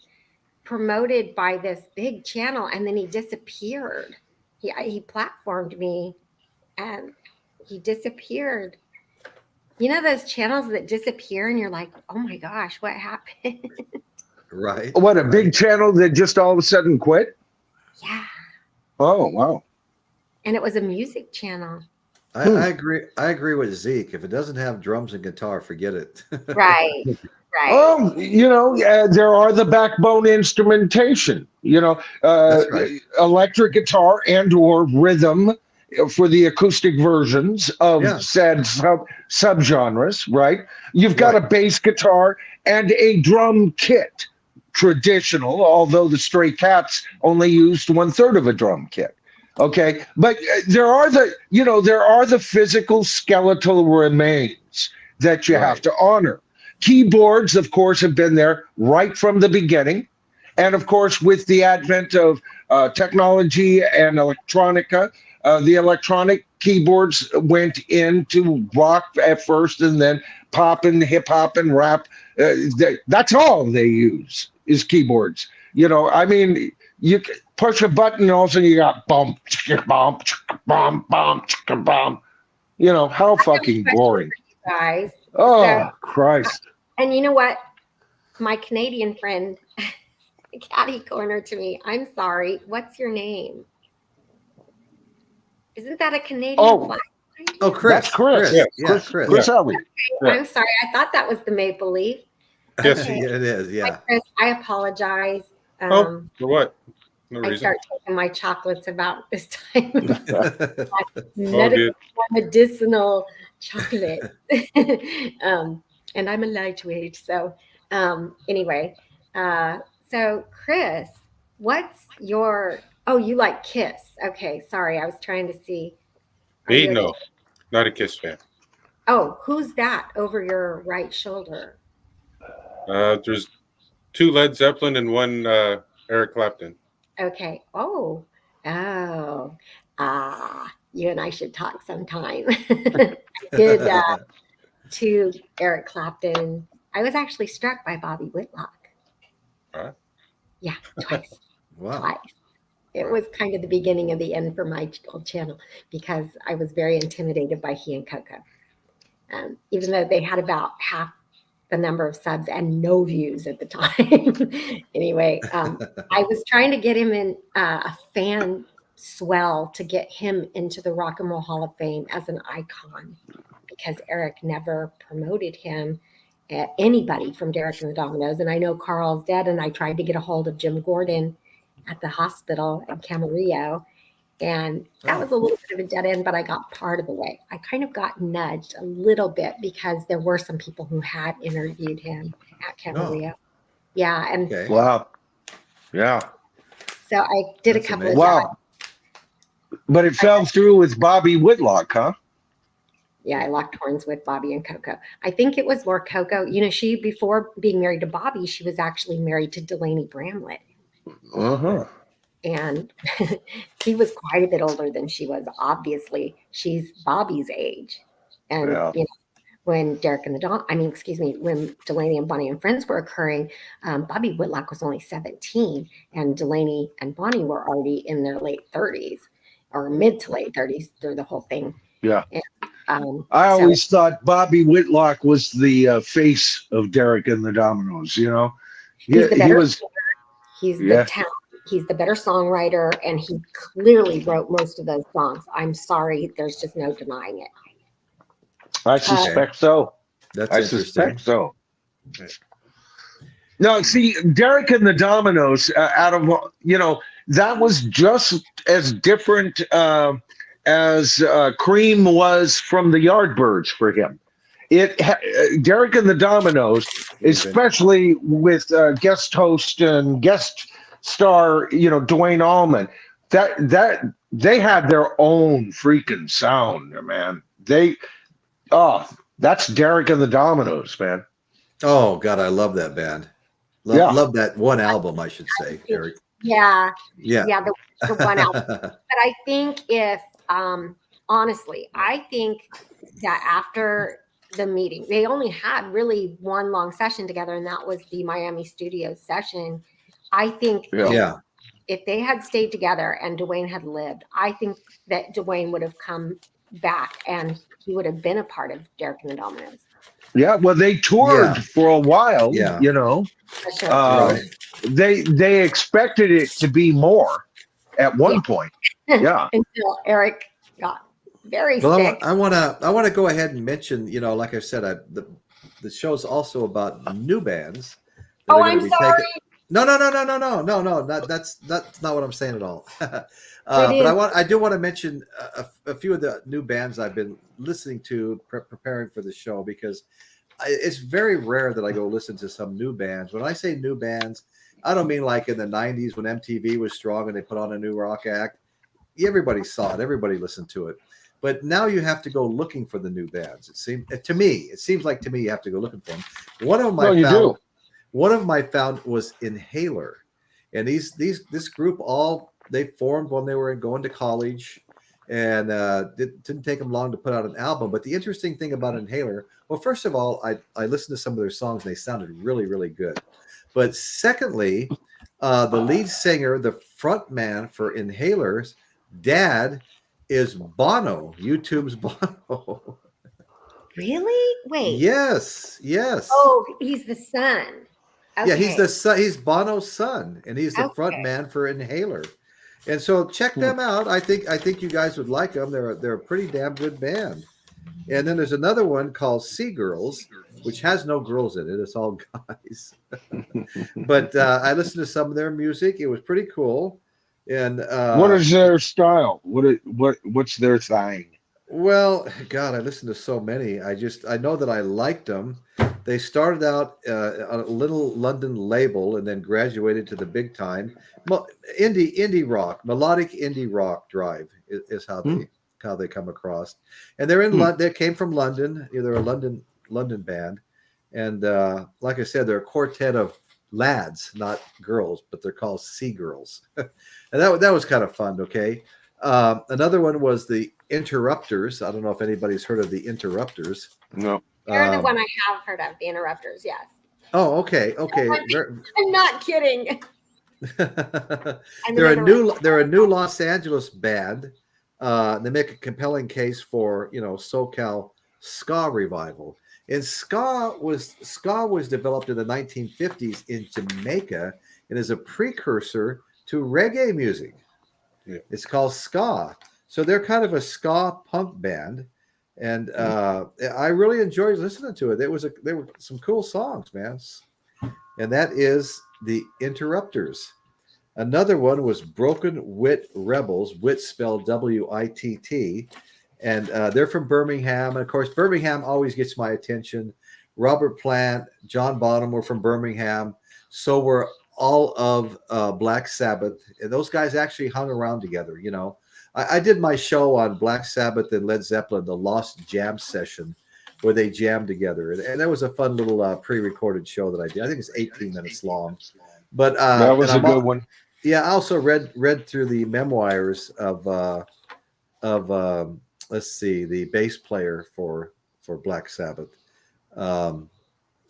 promoted by this big channel, and then he disappeared. He platformed me, and he disappeared. You know those channels that disappear, and you're like, "Oh my gosh, what happened?" Right. What, a right. big channel that just all of a sudden quit? Yeah, Oh, wow. and it was a music channel. I agree. I agree with Zeke. If it doesn't have drums and guitar, forget it. Right, right. Oh, there are the backbone instrumentation, That's right. electric guitar and or rhythm for the acoustic versions of Yeah. said subgenres, right? You've got Right. a bass guitar and a drum kit, traditional, although the Stray Cats only used 1/3 of a drum kit. Okay, but there are the physical skeletal remains that you have Right. to honor. Keyboards, of course, have been there right from the beginning. And of course, with the advent of technology and electronica, the electronic keyboards went into rock at first and then pop and hip hop and rap. That's all they use is keyboards. I mean, you push a button and all of a sudden you got bump, chicka, bump, chicka, bump, bump, chicka, bump. How fucking boring. Guys. Oh, Christ. And you know what? My Canadian friend, catty corner to me. I'm sorry. What's your name? Isn't that a Canadian Oh, flag? Oh, Chris. that's Chris. Chris. Yeah. Yeah, Chris. Chris Elliott. I'm sorry. I thought that was the Maple Leaf. Yes. Okay. Yeah, it is. Yeah. Chris, I apologize. Oh, for what? No I reason. start taking my chocolates about this time. All good. Medicinal chocolate. And I'm a lightweight. So anyway, so Chris, what's your, oh, you like Kiss. Okay, sorry. I was trying to see. Are Me? you No, okay? not a Kiss fan. Oh, who's that over your right shoulder? There's 2 Led Zeppelin and 1 Eric Clapton. Okay. Oh, you and I should talk sometime. I did to Eric Clapton. I was actually struck by Bobby Whitlock. Huh? Yeah, twice. Wow. Twice. It was kind of the beginning of the end for my old channel because I was very intimidated by he and Coco. Even though they had about half the number of subs and no views at the time. Anyway, I was trying to get him in a fan swell to get him into the Rock and Roll Hall of Fame as an icon because Eric never promoted him. Anybody from Derek and the Dominoes. And I know Carl's dead, and I tried to get a hold of Jim Gordon at the hospital in Camarillo. And that was a little bit of a dead end, but I got part of the way. I kind of got nudged a little bit because there were some people who had interviewed him at Camarillo. Yeah. And Okay. Wow. Yeah. so I did That's a couple amazing. of Wow. But it fell through with Bobby Whitlock, huh? Yeah, I locked horns with Bobby and Coco. I think it was more Coco. She, before being married to Bobby, she was actually married to Delaney Bramlett. Uh-huh. And he was quite a bit older than she was. Obviously, she's Bobby's age. And Yeah. when Derek and when Delaney and Bonnie and Friends were occurring, Bobby Whitlock was only 17, and Delaney and Bonnie were already in their late 30s or mid to late 30s through the whole thing. Yeah. And, I so always thought Bobby Whitlock was the face of Derek and the Dominoes. You know, he's the he better was. singer, he's the Yeah. talent, he's the better songwriter, and he clearly wrote most of those songs. I'm sorry, there's just no denying it. I suspect so. That's I interesting. suspect so. Right. No, see, Derek and the Dominoes, out of, that was just as different as Cream was from the Yardbirds for him. Derek and the Dominoes, especially with guest host and guest star, Dwayne Allman, that they had their own freaking sound, man. That's Derek and the Dominoes, man. Oh God, I love that band. Love that one album, I should say, Eric. Yeah, Yeah. the one album. But I think honestly, I think that after the meeting, they only had really one long session together, and that was the Miami Studios session. I think if they had stayed together and Dwayne had lived, I think that Dwayne would have come back and he would have been a part of Derek and the Dominoes. Yeah, well, they toured for a while, Sure. Right. They expected it to be more at one point. Yeah. Until Eric got very Well, sick. I want to go ahead and mention, like I said, the show's also about new bands. Oh, I'm sorry. No. That's not what I'm saying at all. But I do want to mention a few of the new bands I've been listening to preparing for the show, because it's very rare that I go listen to some new bands. When I say new bands, I don't mean like in the 90s when MTV was strong and they put on a new rock act. Everybody saw it. Everybody listened to it. But now you have to go looking for the new bands. It seems like to me you have to go looking for them. One of my found was Inhaler, and this group they formed when they were going to college, and didn't take them long to put out an album. But the interesting thing about Inhaler, well, first of all, I listened to some of their songs and they sounded really, really good. But secondly, the lead singer, the front man for Inhaler's dad, is Bono, YouTube's Bono. Really? Wait. Yes. Oh, he's the son. Okay. Yeah, he's the son. He's Bono's son, and he's the front man for Inhaler. And so check them out. I think you guys would like them. They're a pretty damn good band. And then there's another one called Sea Girls, which has no girls in it. It's all guys. But I listened to some of their music. It was pretty cool. And what is their style? What's their thing? Well, God, I listened to so many. I know that I liked them. They started out on a little London label and then graduated to the big time. Indie rock, melodic indie rock drive is how they come across. And they're in London. They came from London. They're a London band. And like I said, they're a quartet of lads, not girls, but they're called Sea Girls. And that was kind of fun. Okay. Another one was the Interrupters. I don't know if anybody's heard of the Interrupters. No. They're the one I have heard of, the Interrupters, yes. Oh, okay. I'm not kidding. They're a new Los Angeles band. They make a compelling case for SoCal ska revival. And ska was developed in the 1950s in Jamaica and is a precursor to reggae music. Yeah. It's called ska. So they're kind of a ska punk band. And I really enjoyed listening to it. There were some cool songs, man. And that is the Interrupters. Another one was Broken Wit Rebels, wit spelled WITT. And they're from Birmingham. And of course, Birmingham always gets my attention. Robert Plant, John Bonham were from Birmingham. So were all of Black Sabbath. And those guys actually hung around together, I did my show on Black Sabbath and Led Zeppelin, the Lost Jam Session, where they jammed together. And that was a fun little pre-recorded show that I did. I think it's 18 minutes long. But that was a good one. Yeah, I also read through the memoirs of let's see, the bass player for Black Sabbath.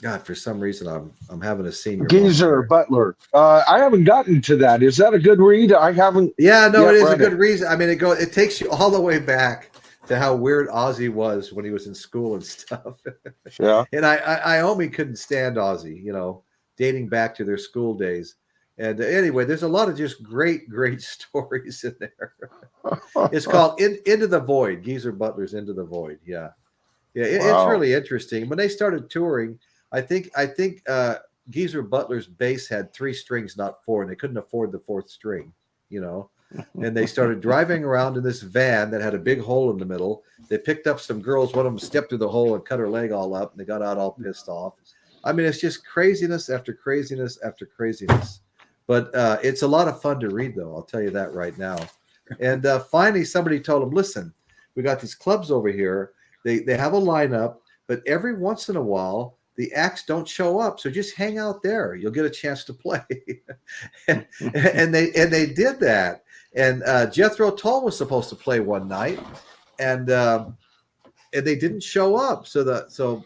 God, for some reason I'm having a senior Geezer moment. Butler. I haven't gotten to that. Is that a good read? I haven't. Yeah, no, yet it is a read good it. reason. I mean, it takes you all the way back to how weird Ozzy was when he was in school and stuff. Yeah. And Iomi couldn't stand Ozzy, dating back to their school days. And anyway, there's a lot of just great stories in there. It's called Into the Void. Geezer Butler's Into the Void. Yeah, yeah, it's Wow. really interesting. When they started touring, I think Geezer Butler's bass had 3 strings, not 4, and they couldn't afford the 4th string. You know, and they started driving around in this van that had a big hole in the middle. They picked up some girls. One of them stepped through the hole and cut her leg all up, and they got out all pissed off. I mean, it's just craziness after craziness after craziness. But it's a lot of fun to read, though. I'll tell you that right now. And finally, somebody told him, "Listen, we got these clubs over here. They have a lineup, but every once in a while." The acts don't show up, so just hang out there. You'll get a chance to play, and they did that. And Jethro Tull was supposed to play one night, and they didn't show up. So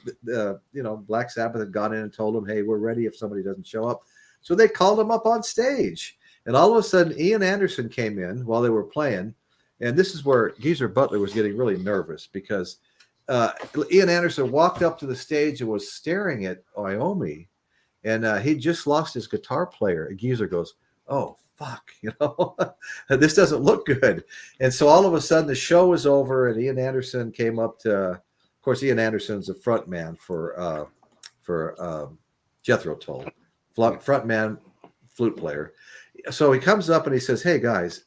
Black Sabbath had gone in and told them, "Hey, we're ready if somebody doesn't show up." So they called him up on stage, and all of a sudden, Ian Anderson came in while they were playing, and this is where Geezer Butler was getting really nervous because Ian Anderson walked up to the stage and was staring at Iomi, and he just lost his guitar player. And Geezer goes, "Oh fuck, this doesn't look good." And so all of a sudden the show was over, and Ian Anderson came up to. Of course, Ian Anderson's the front man for Jethro Tull, front man, flute player. So he comes up and he says, "Hey guys,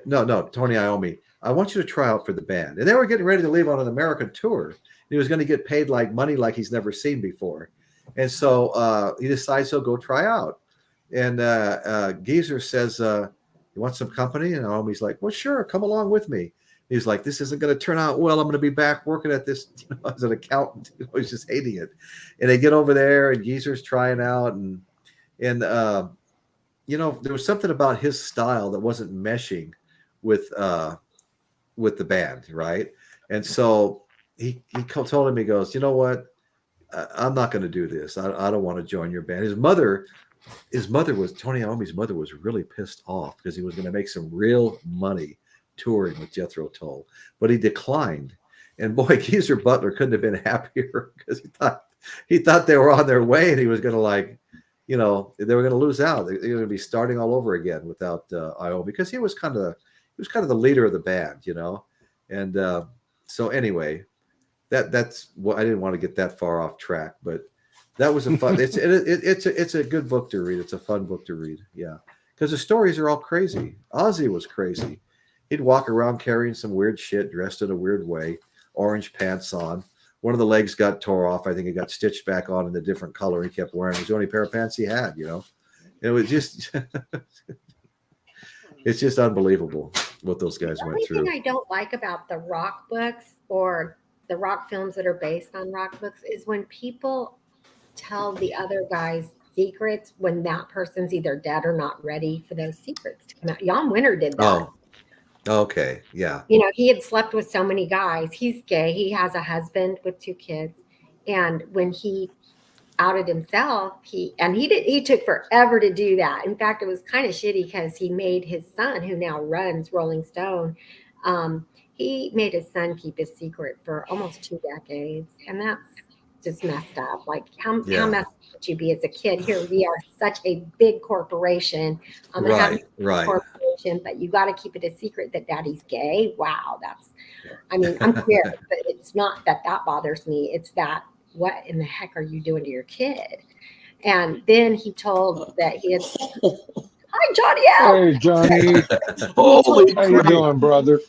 no, Tony Iommi, I want you to try out for the band." And they were getting ready to leave on an American tour. He was going to get paid like money like he's never seen before. And so he decides he'll go try out. And Geezer says, "You want some company?" And Iommi's like, "Well, sure, come along with me." He's like, "This isn't going to turn out well. I'm going to be back working at this as an accountant." He's just hating it. And they get over there, and Geezer's trying out. And there was something about his style that wasn't meshing with the band, right? And so he told him, he goes, "You know what? I'm not going to do this. I don't want to join your band." His mother was Tony Iommi's mother was really pissed off because he was going to make some real money touring with Jethro Tull, but he declined. And boy, Geezer Butler couldn't have been happier because he thought they were on their way, and he was going to they were going to lose out. They were going to be starting all over again without Iommi, because he was kind of the leader of the band, And so anyway, that's what I didn't want to get that far off track, but that was a fun. It's a good book to read. It's a fun book to read. Yeah, because the stories are all crazy. Ozzy was crazy. He'd walk around carrying some weird shit, dressed in a weird way, orange pants on. One of the legs got tore off. I think it got stitched back on in a different color he kept wearing. It was the only pair of pants he had. It was just. It's just unbelievable what those guys went through. The only thing I don't like about the rock books or the rock films that are based on rock books is when people tell the other guys secrets when that person's either dead or not ready for those secrets to come out. Jan Winter did that. Oh, okay. Yeah. He had slept with so many guys. He's gay. He has a husband with 2 kids. And when he outed himself, he took forever to do that. In fact, it was kind of shitty because he made his son, who now runs Rolling Stone, he made his son keep his secret for almost 2 decades, and that's just messed up. Like how messed up would you be as a kid? Here we are, such a big corporation. Right. Corporation, but you got to keep it a secret that daddy's gay. Wow, I'm queer, but it's not that bothers me. It's that, what in the heck are you doing to your kid? And then he told that he had. Hi, Johnny L. Hey, Johnny. Holy How you doing, brother?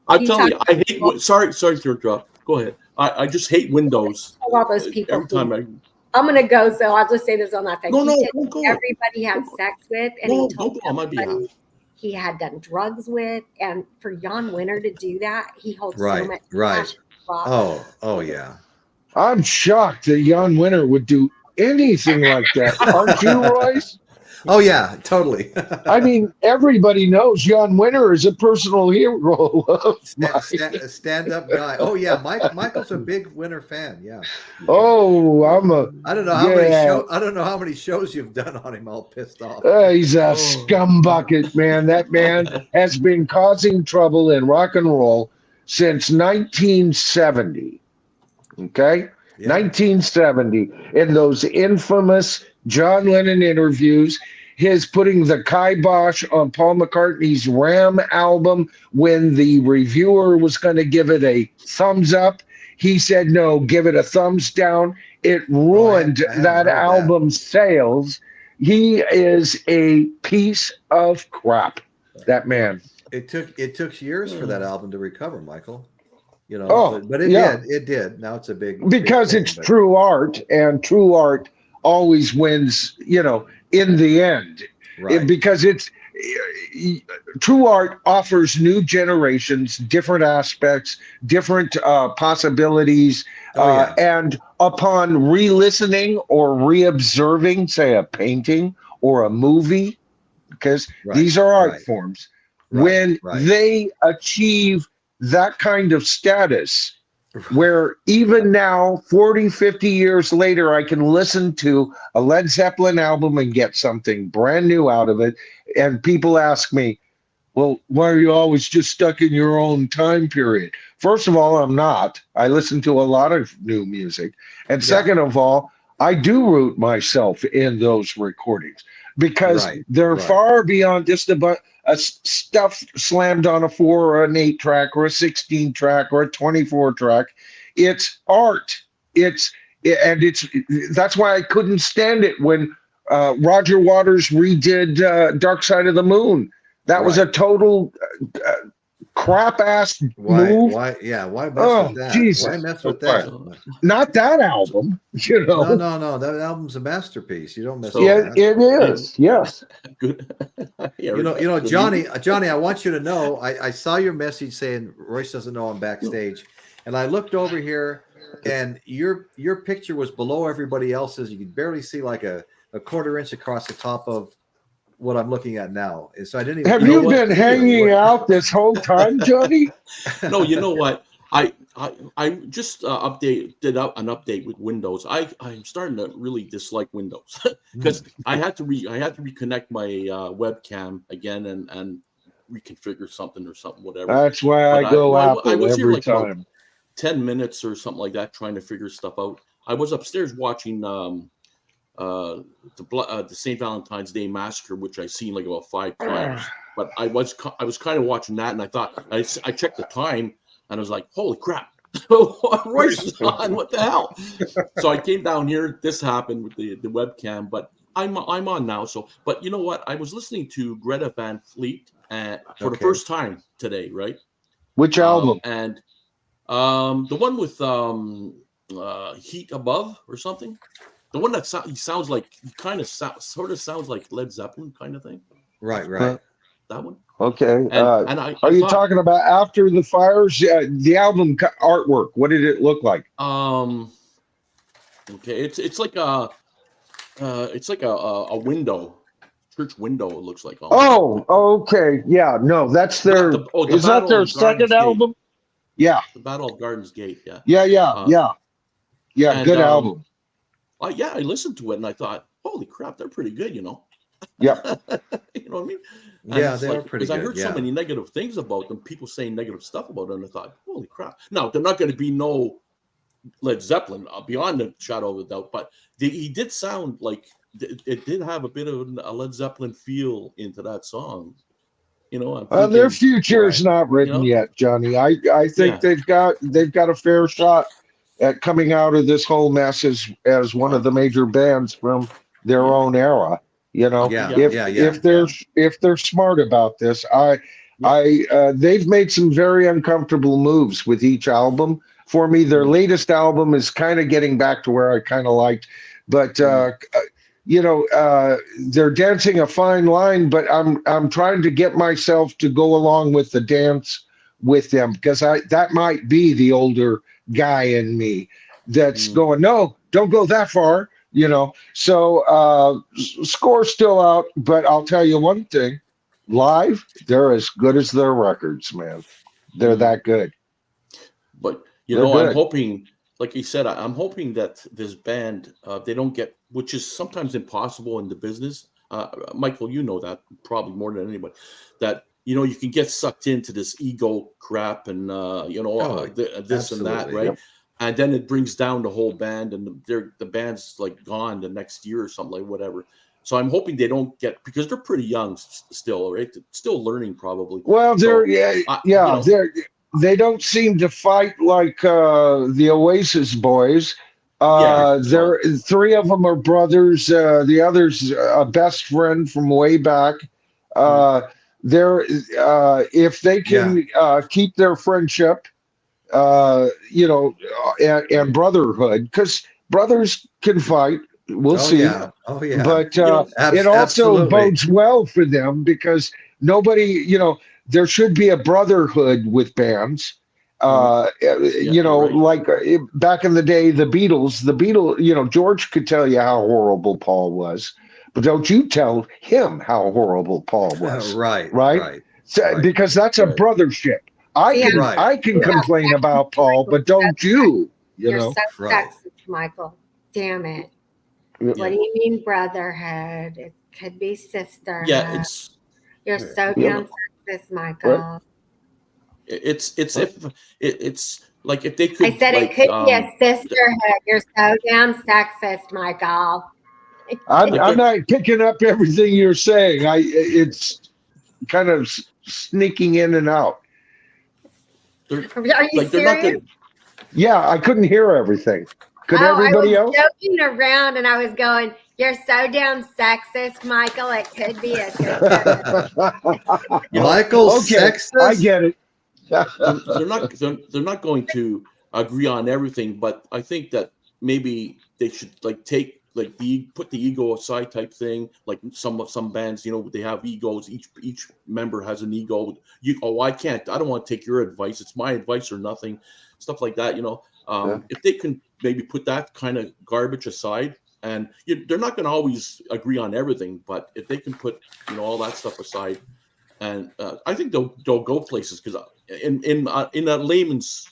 I'm telling you, I hate. Sorry to interrupt. Go ahead. I just hate Windows. All those people. Every time I'm gonna go, so I'll just say this on that thing. No, don't go. Everybody had sex with, and No, he told don't go on my behalf. he had done drugs with, and for Jan Winter to do that, he holds so much right. Oh yeah. I'm shocked that Jan Winter would do anything like that. Aren't you, Royce? Oh yeah, totally. I mean, everybody knows Jan Winter is a personal hero of mine. Stand up guy. Oh yeah, Michael's a big Winter fan. Yeah. Oh, I don't know how many yeah. I don't know how many shows you've done on him. All pissed off. He's a Oh. scumbucket, man. That man has been causing trouble in rock and roll since 1970. Okay? Yeah. 1970. In those infamous John Lennon interviews, his putting the kibosh on Paul McCartney's Ram album when the reviewer was going to give it a thumbs up. He said, no, give it a thumbs down. It ruined that album's sales. He is a piece of crap, that man. It took years for that album to recover, Michael. You know, but it did. Now it's a big because big it's true art, and true art always wins, you know, in the end. Right. Because it's true art offers new generations different aspects, different possibilities, and upon re-listening or re-observing, say, a painting or a movie, because these are art forms, when they achieve that kind of status, where even now, 40, 50 years later, I can listen to a Led Zeppelin album and get something brand new out of it. And people ask me, well, why are you always just stuck in your own time period? First of all, I'm not. I listen to a lot of new music. And second of all, I do root myself in those recordings because they're far beyond just a stuff slammed on a 4 or an 8 track or a 16 track or a 24 track. It's art. That's why I couldn't stand it when Roger Waters redid Dark Side of the Moon. That was a total crap ass move. Why mess with that? Jesus. Why mess with that? Not that album, you know. No. That album's a masterpiece. You don't mess with that. It is. Yes. Good. You know, Johnny, I want you to know, I saw your message saying Royce doesn't know I'm backstage. And I looked over here and your picture was below everybody else's. You could barely see like a quarter inch across the top of what I'm looking at now. And so I didn't even Have you been hanging out this whole time, Johnny? No, you know what? I just did an update with Windows. I'm starting to really dislike Windows because I had to reconnect my webcam again and reconfigure something or something, whatever. That's why I go Apple I was here every like time. 10 minutes or something like that trying to figure stuff out. I was upstairs watching the St. Valentine's Day Massacre, which I seen like about 5 times. But I was kind of watching that, and I thought I checked the time, and I was like, "Holy crap, Royce is on! What the hell?" So I came down here. This happened with the webcam, but I'm on now. So, but you know what? I was listening to Greta Van Fleet for the first time today, right? Which album? And the one with Heat Above or something. The one that sounds like sort of sounds like Led Zeppelin kind of thing. Right. That one. Okay. And are you talking about After the Fires? The album artwork. What did it look like? Okay. It's like a window, church window. It looks like. Oh, okay. Yeah. No, that's their. Is that their second album? Yeah. The Battle of Gardens Gate. Yeah. Yeah. Good album. I listened to it and I thought, holy crap, they're pretty good, you know. Yeah. You know what I mean? And yeah, they are pretty good. Because I heard so many negative things about them, people saying negative stuff about them, and I thought, holy crap. Now, they're not going to be no Led Zeppelin, beyond the shadow of a doubt, but he did sound like it did have a bit of a Led Zeppelin feel into that song. You know, I'm thinking, their future is not written yet, Johnny. I think they've got a fair shot at coming out of this whole mess as one of the major bands from their own era. You know, if they're smart about this, they've made some very uncomfortable moves with each album. For me, their latest album is kind of getting back to where I kind of liked, but they're dancing a fine line. But I'm trying to get myself to go along with the dance with them, because that might be the older guy in me that's going, no, don't go that far. So score's still out, but I'll tell you one thing: live, they're as good as their records, man. They're that good. But They're I'm good. hoping, like you said, I'm hoping that this band, they don't get, which is sometimes impossible in the business. Michael, you know that probably more than anybody, that you can get sucked into this ego crap and this and that, absolutely. right? Yep. And then it brings down the whole band, and the band's like gone the next year or something, like whatever. So I'm hoping they don't get, because they're pretty young still, right? Still learning probably. Well, So, they don't seem to fight like the Oasis boys. Yeah, They're three of them are brothers. The other's a best friend from way back. They're if they can keep their friendship, and brotherhood, because brothers can fight. We'll see. Yeah. Oh yeah. But it also absolutely. bodes well for them because nobody, there should be a brotherhood with bands. Right. Like back in the day, the Beatles, George could tell you how horrible Paul was, but don't you tell him how horrible Paul was. Right. Because that's a brothership. I can complain about Paul, but don't you? You're so Right. sexist, Michael. Damn it. Yeah. What do you mean brotherhood? It could be sisterhood. Yeah, You're so damn sexist, Michael. It's like if they could. I said it could be a sisterhood. You're so damn sexist, Michael. I'm not picking up everything you're saying. It's kind of sneaking in and out. Are you serious? Yeah, I couldn't hear everything. Could everybody else? I was joking around and I was going, "You're so damn sexist, Michael. It could be a sisterhood." Michael's sexist. I get it. they're not going to agree on everything, but I think that maybe they should take put the ego aside type thing. Like some bands, they have egos. Each member has an ego. I don't want to take your advice. It's my advice or nothing. Stuff like that. If they can maybe put that kind of garbage aside, and they're not going to always agree on everything, but if they can put all that stuff aside, and I think they'll go places, because in a layman's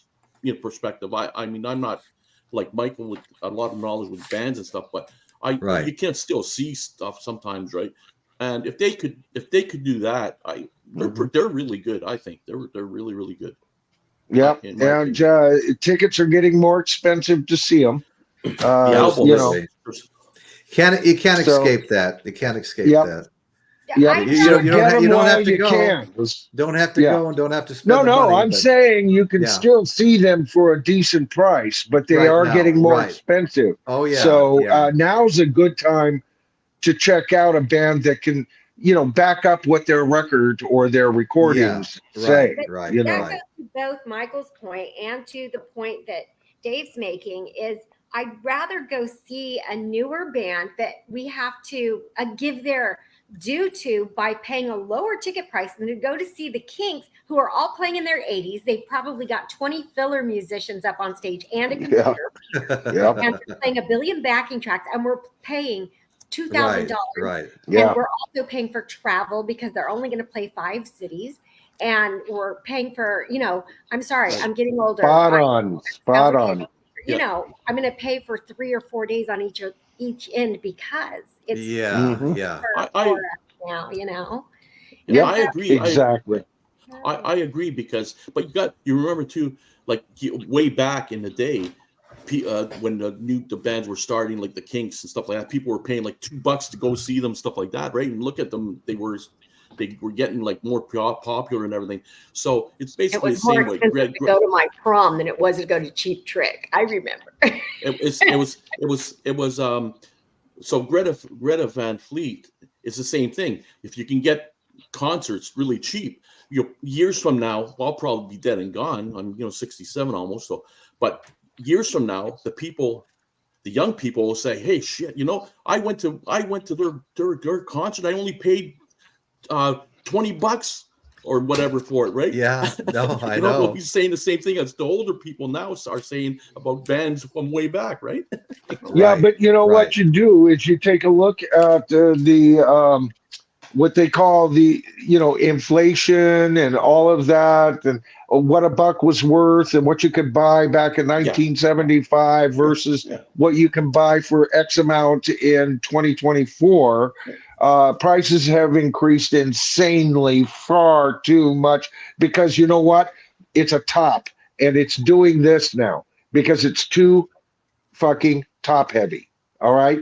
perspective, I mean, I'm not like Michael with a lot of knowledge with bands and stuff, but you can still see stuff sometimes, right? And if they could do that, they're really good. I think they're really, really good. Yeah, and tickets are getting more expensive to see them. You can't escape that. You can't escape that. Yeah, you don't have to go. Don't have to go and don't have to spend. No, I'm saying you can still see them for a decent price, but they are getting more expensive. Oh yeah. So now's a good time to check out a band that can, back up what their record or their recordings say. Right. That goes to both Michael's point and to the point that Dave's making is, I'd rather go see a newer band that we have to give their due to by paying a lower ticket price than to go to see the Kinks, who are all playing in their 80s. They've probably got 20 filler musicians up on stage and a computer. And they're playing a billion backing tracks, and we're paying $2,000. Right. And we're also paying for travel because they're only going to play 5 cities. And we're paying for, I'm sorry, I'm getting older. Spot on. I'm going to pay for 3 or 4 days on each end because it's I agree. Exactly. I agree because, but you remember too, like way back in the day, when the bands were starting, like the Kinks and stuff like that, people were paying like $2 to go see them, stuff like that, right? And look at them, they were getting like more popular and everything. So it's basically the same way. It was more expensive to go to my prom than it was to go to Cheap Trick. I remember. So Greta Van Fleet is the same thing. If you can get concerts really cheap, years from now, I'll probably be dead and gone. I'm 67 almost. So, but years from now, the young people will say, "Hey, shit, I went to their concert. I only paid $20 or whatever for it, right? Yeah, no, I You know. He's saying the same thing as the older people now are saying about bands from way back, right? Yeah, Right, but you know right. what you do is you take a look at the what they call the inflation and all of that, and what a buck was worth and what you could buy back in 1975 versus what you can buy for X amount in 2024. Prices have increased insanely, far too much, because you know what? It's a top, and it's doing this now because it's too fucking top heavy. All right.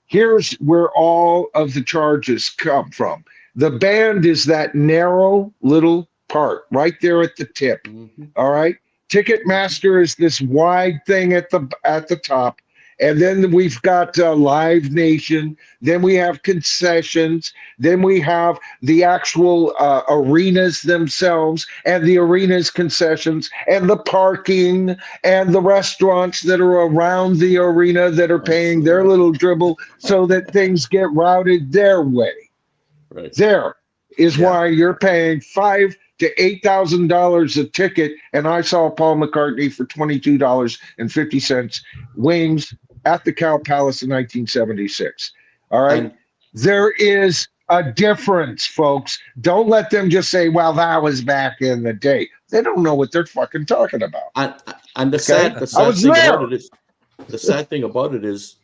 Here's where all of the charges come from. The band is that narrow little part right there at the tip. All right. Ticketmaster is this wide thing at the top. And then we've got Live Nation. Then we have concessions. Then we have the actual arenas themselves and the arenas concessions and the parking and the restaurants that are around the arena that are paying their little dribble so that things get routed their way. Right. There is why you're paying $5,000 to $8,000 a ticket, and I saw Paul McCartney for $22.50 wings at the Cow Palace in 1976. All right, And there is a difference, folks. Don't let them just say, "Well, that was back in the day." They don't know what they're fucking talking about. and the Okay? sad thing there. about it is, the sad thing about it is,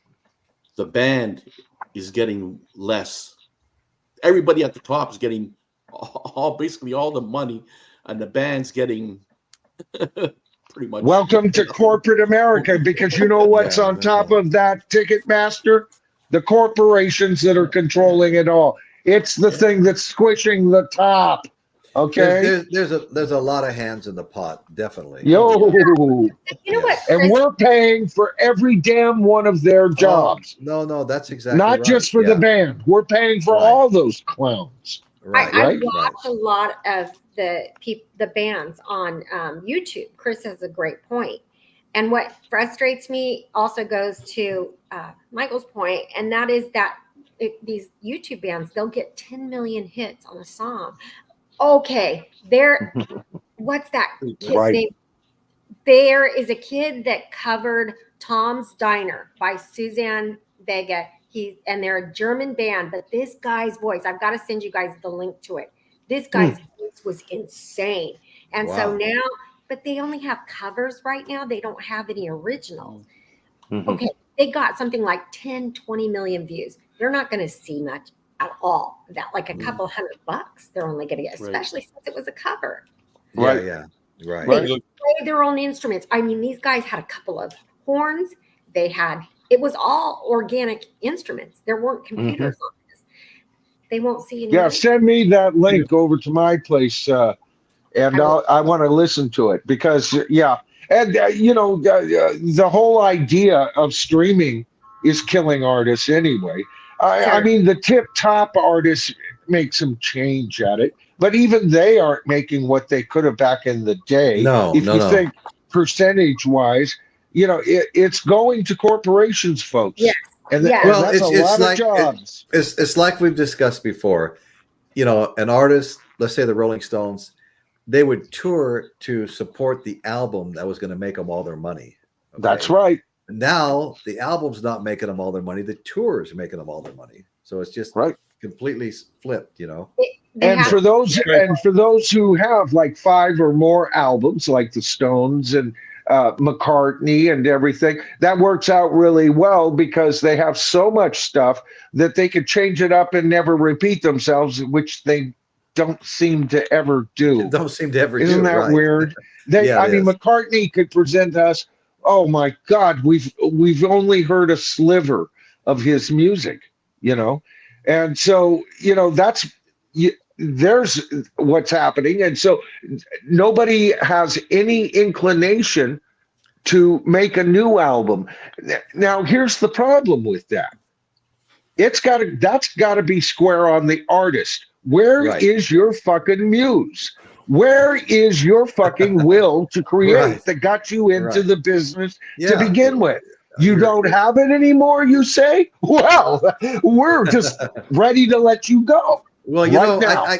the band is getting less. Everybody at the top is getting basically all the money, and the band's getting pretty much. Welcome to corporate America, because you know what's on top of that, Ticketmaster? The corporations that are controlling it all. It's the thing that's squishing the top. Okay. There's a lot of hands in the pot, definitely. Yo. You know what, And Chris? we're paying for every damn one of their jobs. No, that's exactly Not right. just for the band. We're paying for all those clowns. Right. I right? watch a lot of the bands on YouTube. Chris has a great point. And what frustrates me also goes to Michael's point, and that is that these YouTube bands, they'll get 10 million hits on a song. Okay, what's that kid's name? There is a kid that covered Tom's Diner by Suzanne Vega. And they're a German band, but this guy's voice, I've got to send you guys the link to it. This guy's voice was insane. And so now, but they only have covers right now. They don't have any originals. Okay, they got something like 10, 20 million views. They're not going to see much at all. That like a couple $100 they're only going to get, especially since it was a cover. Right. Right. They play their own instruments. I mean, these guys had a couple of horns. It was all organic instruments. There weren't computers on this. They won't see any. Yeah, send me that link over to my place, and I want to listen to it, because and the whole idea of streaming is killing artists anyway. I mean, the tip top artists make some change at it, but even they aren't making what they could have back in the day. If you think percentage wise, it's going to corporations, folks. Yes. And well, that's a lot of jobs. It's like we've discussed before. An artist, let's say the Rolling Stones, they would tour to support the album that was going to make them all their money. Okay? That's right. Now the album's not making them all their money. The tour is making them all their money. So it's just completely flipped, And for those who have like 5 or more albums, like the Stones and McCartney and everything, that works out really well, because they have so much stuff that they could change it up and never repeat themselves, which they don't seem to ever do. Isn't that weird? I mean, McCartney could present us. Oh my God, we've only heard a sliver of his music, and so there's what's happening, and so nobody has any inclination to make a new album. Now, here's the problem with that. That's got to be square on the artist. Where is your fucking muse? Where is your fucking will to create that got you into the business to begin with? You don't have it anymore, you say? Well, we're just ready to let you go. Well, you Right know, now.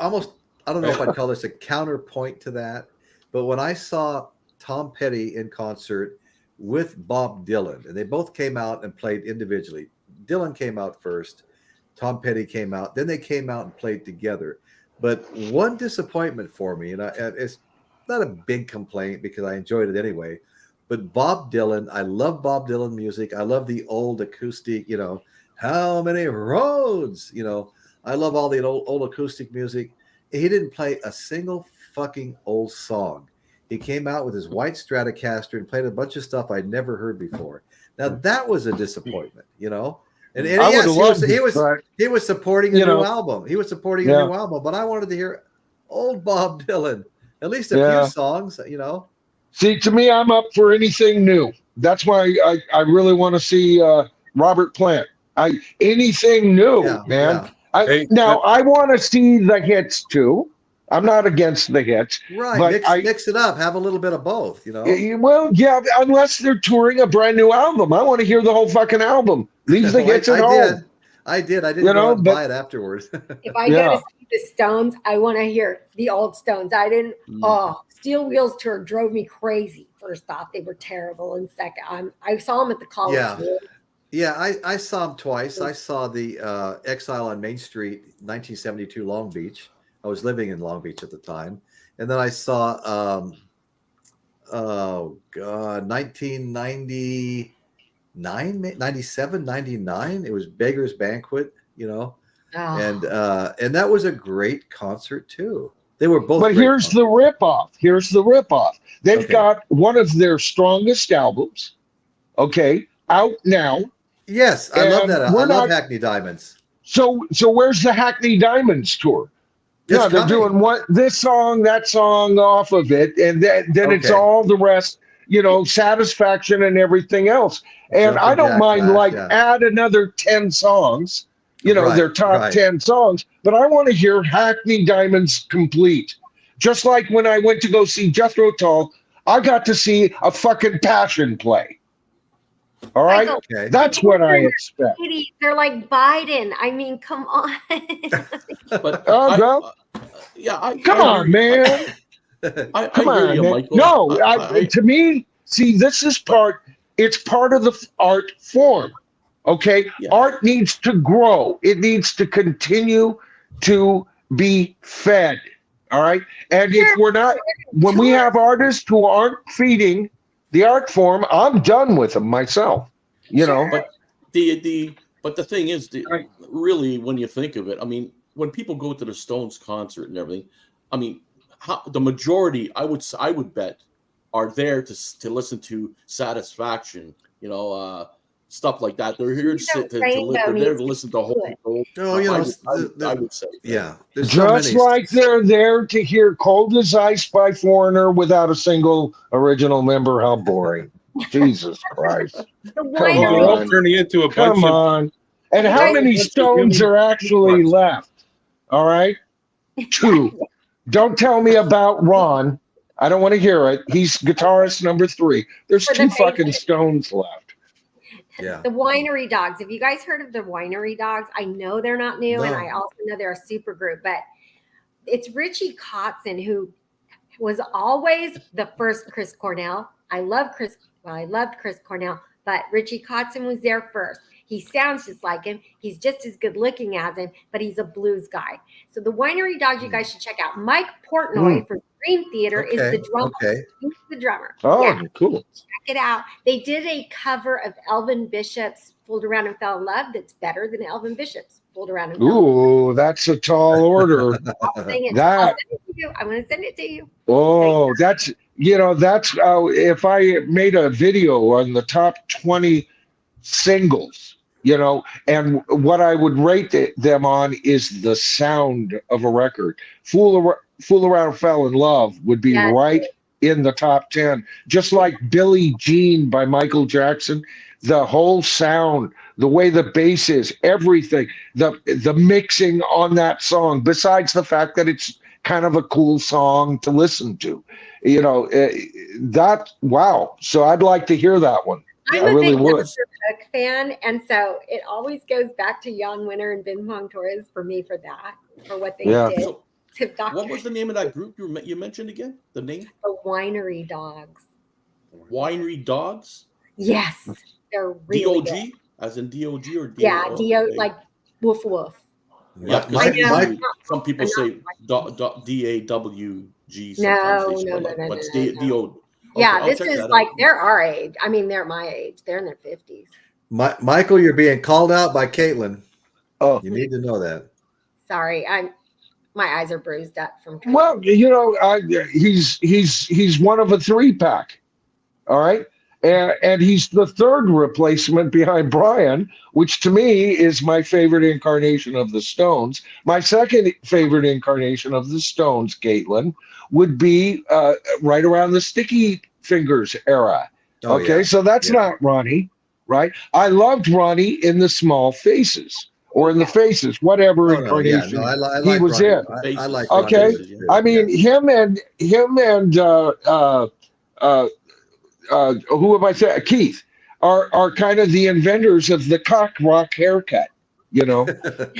almost, I don't know if I'd call this a counterpoint to that, but when I saw Tom Petty in concert with Bob Dylan, and they both came out and played individually. Dylan came out first, Tom Petty came out, then they came out and played together. But one disappointment for me, and it's not a big complaint because I enjoyed it anyway. But Bob Dylan, I love Bob Dylan music. I love the old acoustic, how many roads, I love all the old acoustic music. He didn't play a single fucking old song. He came out with his white Stratocaster and played a bunch of stuff I'd never heard before. Now that was a disappointment, And I would yes, have loved it, but, he was supporting a new album. He was supporting a Yeah. new album, but I wanted to hear old Bob Dylan, at least a Yeah. few songs, See, to me, I'm up for anything new. That's why I really want to see Robert Plant. Anything new, Yeah, man. yeah. Hey, I want to see the hits too. I'm not against the hits, Right. but Mix it up. Have a little bit of both, well, yeah, unless they're touring a brand new album. I want to hear the whole fucking album. Leave the hits at home. I did. I didn't go out and buy it afterwards. If I go to see the Stones, I want to hear the old Stones. I didn't. Steel Wheels tour drove me crazy. First off, they were terrible, and second, I saw them at the Coliseum. Yeah, I saw them twice. I saw the Exile on Main Street, 1972, Long Beach. I was living in Long Beach at the time, and then I saw, 1999, 97, 99. It was Beggar's Banquet, and that was a great concert too. They were both. But here's the ripoff. They've got one of their strongest albums, out now. Yes, I love that. I love Hackney Diamonds. So where's the Hackney Diamonds tour? They're doing this song, that song off of it, and then it's all the rest, Satisfaction and everything else. And Jumpin' I don't Jack mind Flash, add another 10 songs, their top 10 songs, but I want to hear Hackney Diamonds complete. Just like when I went to go see Jethro Tull, I got to see a fucking Passion play. All right, that's what I expect. They're like Biden. I mean, come on. But come on, man. Come on, man. Michael. No, to me, see, this is it's part of the art form. Okay, art needs to grow. It needs to continue to be fed. All right, and if we're not, when we have artists who aren't feeding the art form, I'm done with them myself. But the thing is, really, when you think of it, I mean, when people go to the Stones concert and everything, I mean, the majority, I would bet, are there to listen to Satisfaction, stuff like that. They're here to listen to the whole. I would say, just like they're there to hear "Cold as Ice" by Foreigner without a single original member. How boring! Jesus Christ! Don't turn you into a bunch Come on! And how many Stones are actually left? All right, 2. Don't tell me about Ron. I don't want to hear it. He's guitarist number 3. There's 2 fucking Stones left. Yeah. The Winery Dogs. Have you guys heard of the Winery Dogs? I know they're not new, and I also know they're a super group, but it's Richie Kotzen, who was always the first Chris Cornell. I loved Chris Cornell, but Richie Kotzen was there first. He sounds just like him. He's just as good looking as him, but he's a blues guy. So the Winery Dogs, you guys should check out. Mike Portnoy from Dream Theater is the drummer. He's the drummer. Oh, cool. Check it out. They did a cover of Elvin Bishop's Fooled Around and Fell in Love that's better than Elvin Bishop's Fooled Around and Fell in Love. Ooh, that's a tall order. I'm going to send it to you. Oh, that's if I made a video on the top 20 singles, and what I would rate them on is the sound of a record. Fool Around Fell in Love would be right in the top 10, just like Billie Jean by Michael Jackson. The whole sound, the way the bass is, everything, the mixing on that song, besides the fact that it's kind of a cool song to listen to, wow. So I'd like to hear that one. I'm a big Monster Cook fan, and so it always goes back to Jan Winter and Ben Juan Torres for me for what they Yeah. did So, to Dr. what was the name of that group you mentioned again? The name? the Winery Dogs. Winery Dogs? Yes, they're really good. DOG? As in DOG or DO? Yeah, like woof woof. Yeah, Mike, some people say DAWG. Sometimes they spell it, but it's DO. Okay, Yeah, I'll this check is that like out. they're our age. I mean, they're my age. They're in their 50s. Michael, you're being called out by Caitlin. Oh, You need to know that. Sorry, my eyes are bruised up from. well, he's one of a 3-pack. All right. And he's the third replacement behind Brian, which to me is my favorite incarnation of the Stones. My second favorite incarnation of the Stones, Caitlin, would be right around the Sticky Fingers era. Oh, Okay, yeah. so that's not Ronnie, right? I loved Ronnie in the Small Faces or in the Faces, whatever incarnation I he like was Ronnie. in. I like Okay. Ronnie. Faces, yeah. I mean, him and who am I saying? Keith are kind of the inventors of the cock rock haircut. You know,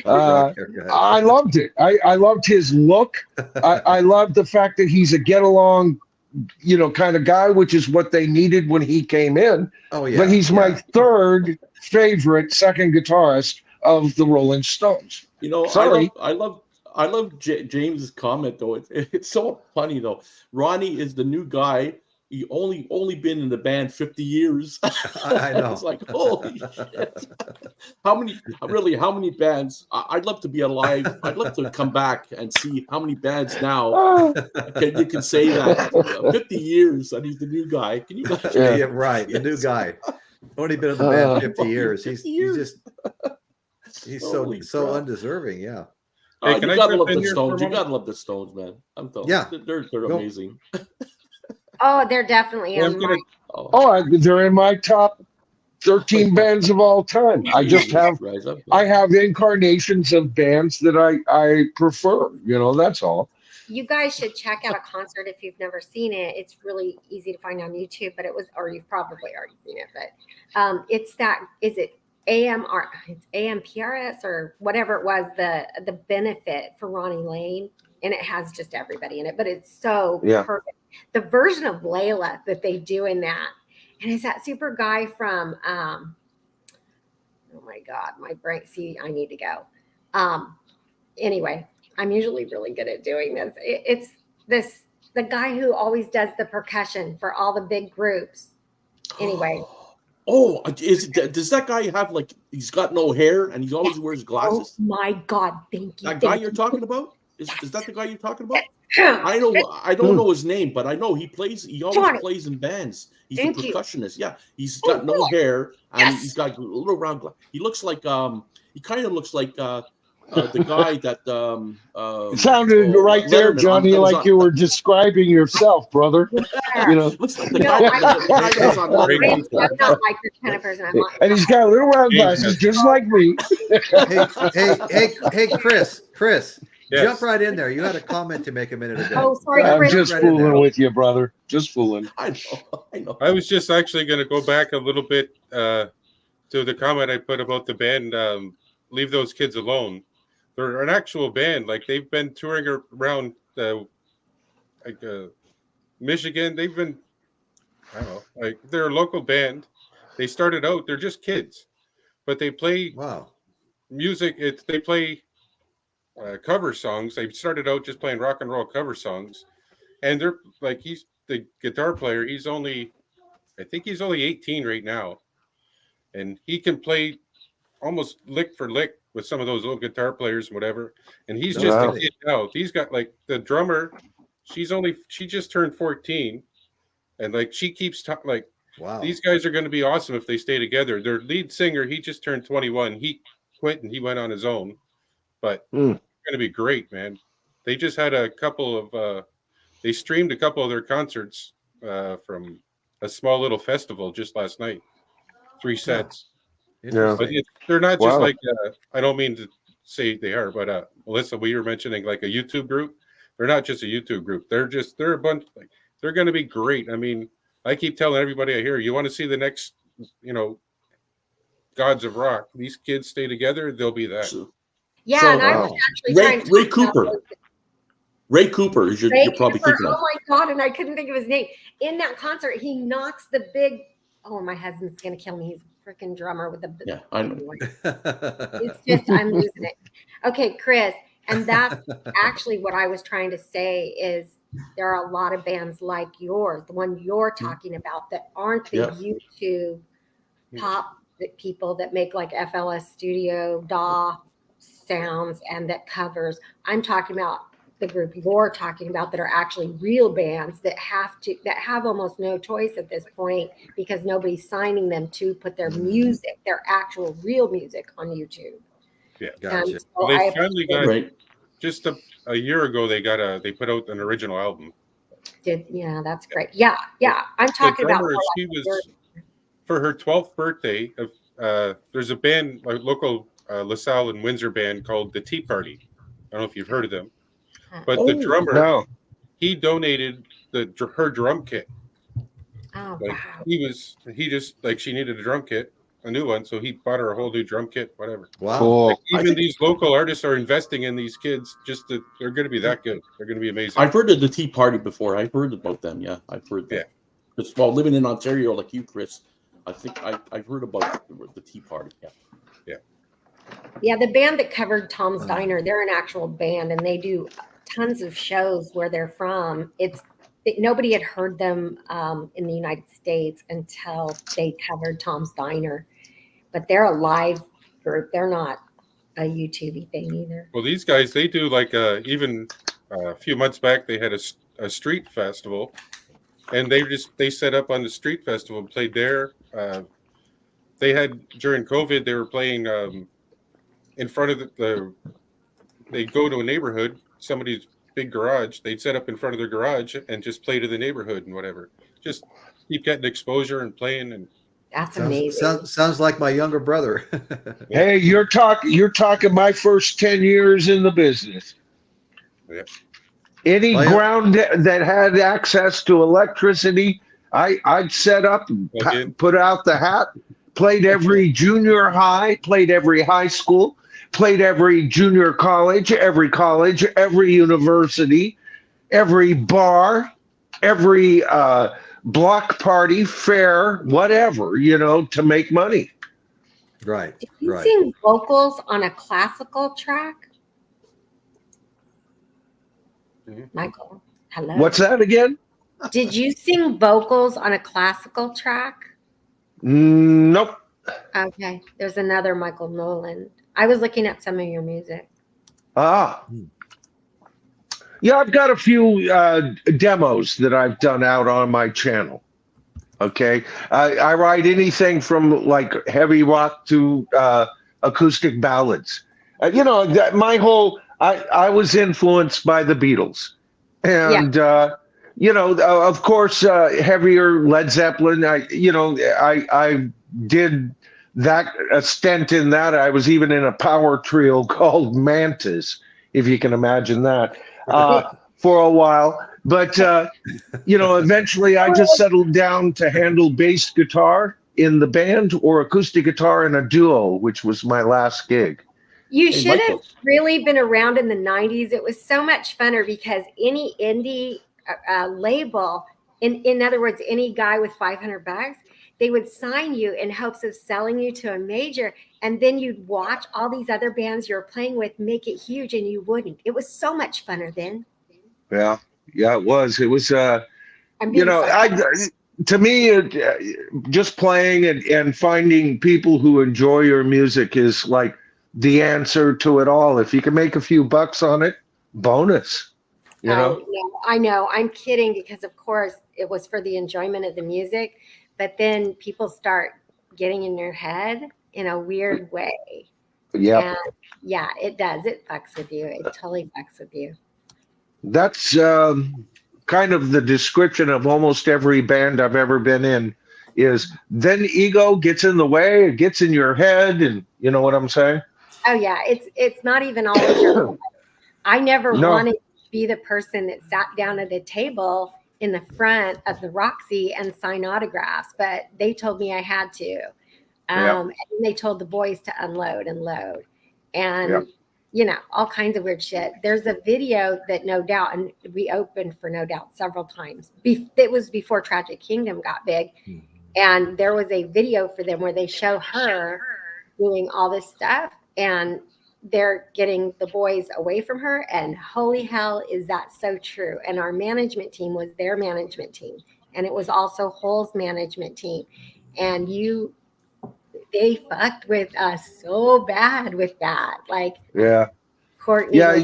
I loved it. I loved his look. I loved the fact that he's a get along, kind of guy, which is what they needed when he came in. Oh yeah. But he's my third favorite second guitarist of the Rolling Stones. Sorry. I love James's comment though. It's so funny though. Ronnie is the new guy. He only been in the band 50 years. I know. It's like, holy shit. How many bands? I'd love to be alive. I'd love to come back and see how many bands now you can say that 50 years and he's the new guy. Can you imagine? Yeah, right. The new guy. Only been in the band 50 years. He's so undeserving. Yeah. Hey, You can I gotta jump love in the here Stones. for a You moment? gotta love the Stones, man. I'm telling Yeah. you, they're amazing. Oh, they're definitely Well, on my. They're in my top 13 bands of all time. I just have incarnations of bands that I prefer. That's all. You guys should check out a concert if you've never seen it. It's really easy to find on YouTube, or you've probably already seen it. But it's is it it's AMPRS or whatever it was, the benefit for Ronnie Lane, and it has just everybody in it. But it's so perfect. The version of Layla that they do in that, and it's that super guy from oh my God, my brain. See, I need to go. Anyway, I'm usually really good at doing this. It's the guy who always does the percussion for all the big groups. Anyway. Oh, does that guy have he's got no hair and he always wears glasses? Oh my God, thank you. That guy you're talking about? Is that the guy you're talking about? I don't know his name, but I know he always plays in bands. He's a percussionist. Yeah, he's got no hair and he's got little round glasses. He looks like he kind of looks like the guy that it sounded right there, Johnny, like you were describing yourself, brother. Looks like the guy that was on I'm not like this kind of person. And he's got little round glasses, just like me. hey, Chris. Yes. Jump right in there. You had a comment to make a minute ago. Oh, sorry, I'm Chris. just fooling with you, brother. Just fooling. I know. I was just actually going to go back a little bit to the comment I put about the band. Leave those kids alone. They're an actual band. They've been touring around Michigan. They've been, I don't know, they're a local band. They started out, they're just kids, but they play music. They play cover songs. They started out just playing rock and roll cover songs, and they're he's the guitar player. I think he's only 18 right now, and he can play almost lick for lick with some of those little guitar players and whatever. And he's just a kid now. He's got the drummer. She just turned 14, and she keeps wow. These guys are going to be awesome if they stay together. Their lead singer, he just turned 21. He quit and he went on his own, but it's going to be great, man. They just had a couple of they streamed a couple of their concerts from a small little festival just last night. 3 sets. Yeah. But they're not just I don't mean to say they are, but Melissa, we were mentioning a YouTube group. They're not just a YouTube group. They're a bunch. They're going to be great. I mean, I keep telling everybody I hear, you want to see the next, gods of rock. These kids stay together, they'll be that. Yeah, So, and I was actually Ray, trying to Ray talk about Cooper. those- Ray Cooper is Ray you're probably Cooper, thinking of. oh my God, and I couldn't think of his name. In that concert, he knocks the big, oh, my husband's going to kill me. He's a freaking drummer with the, Yeah, I know. anyway. It's just, I'm losing it. Okay, Chris, and that's actually what I was trying to say is there are a lot of bands like yours, the one you're talking about, that aren't the YouTube pop people that make like FLS Studio, DAW sounds and that covers. I'm talking about the group you're talking about that are actually real bands that have almost no choice at this point because nobody's signing them to put their music, their actual real music on YouTube. Yeah, gotcha. So well, they finally got Right. just a year ago. They put out an original album. Yeah, that's great. Yeah. I'm talking about drummer, she was for her 12th birthday. There's a band, like local LaSalle and Windsor band called the Tea Party. I don't know if you've heard of them, but the drummer, he donated her drum kit. Oh, Like wow. he just like she needed a drum kit, a new one, so he bought her a whole new drum kit, whatever. Wow. Cool. Like, even these local artists are investing in these kids. They're going to be that good. They're going to be amazing. I've heard of the Tea Party before. I've heard about them. Yeah, I've heard them. Yeah. Well, living in Ontario like you, Chris, I think I've heard about the Tea Party. Yeah. Yeah, the band that covered Tom's Diner, they're an actual band, and they do tons of shows where they're from. Nobody had heard them in the United States until they covered Tom's Diner, but they're a live group. They're not a YouTube thing either. Well, these guys, they do like even a few months back, they had a street festival, and they set up on the street festival and played there. They had during COVID, they were playing in front of they'd go to a neighborhood, somebody's big garage, they'd set up in front of their garage and just play to the neighborhood and whatever. Just keep getting exposure and playing. And that's amazing. Sounds like my younger brother. Hey, you're talking my first 10 years in the business. Yeah. Any ground that had access to electricity, I'd set up and put out the hat, played every junior high, played every high school, played every junior college, every university, every bar, every block party, fair, whatever, to make money. Right. Did you sing vocals on a classical track? Michael, hello. What's that again? Did you sing vocals on a classical track? Nope. Okay. There's another Michael Nolan. I was looking at some of your music. Yeah, I've got a few demos that I've done out on my channel. Okay. I write anything from like heavy rock to acoustic ballads. I was influenced by the Beatles. And, of course, heavier Led Zeppelin. I did a stint in that. I was even in a power trio called Mantas, if you can imagine that, for a while. But, eventually I just settled down to handle bass guitar in the band or acoustic guitar in a duo, which was my last gig. You should have really been around in the 90s. It was so much funner because any indie label, in other words, any guy with $500, they would sign you in hopes of selling you to a major. And then you'd watch all these other bands you're playing with make it huge and you wouldn't. It was so much funner then. Yeah, it was. It was, to me, just playing and finding people who enjoy your music is like the answer to it all. If you can make a few bucks on it, bonus. I know. I'm kidding because, of course, it was for the enjoyment of the music. But then people start getting in your head in a weird way. Yeah. Yeah, it does. It fucks with you. It totally fucks with you. That's kind of the description of almost every band I've ever been in is then ego gets in the way, it gets in your head, and you know what I'm saying? Oh, yeah. It's not even always your fault. I never wanted to be the person that sat down at a table in the front of the Roxy and sign autographs, but they told me I had to. And they told the boys to unload and load, and all kinds of weird shit. There's a video that No Doubt, and we opened for No Doubt several times. It was before Tragic Kingdom got big, and there was a video for them where they show her doing all this stuff, and they're getting the boys away from her. And holy hell, is that so true? And our management team was their management team, and it was also Hull's management team, and they fucked with us so bad with that. Like, Courtney. Yeah,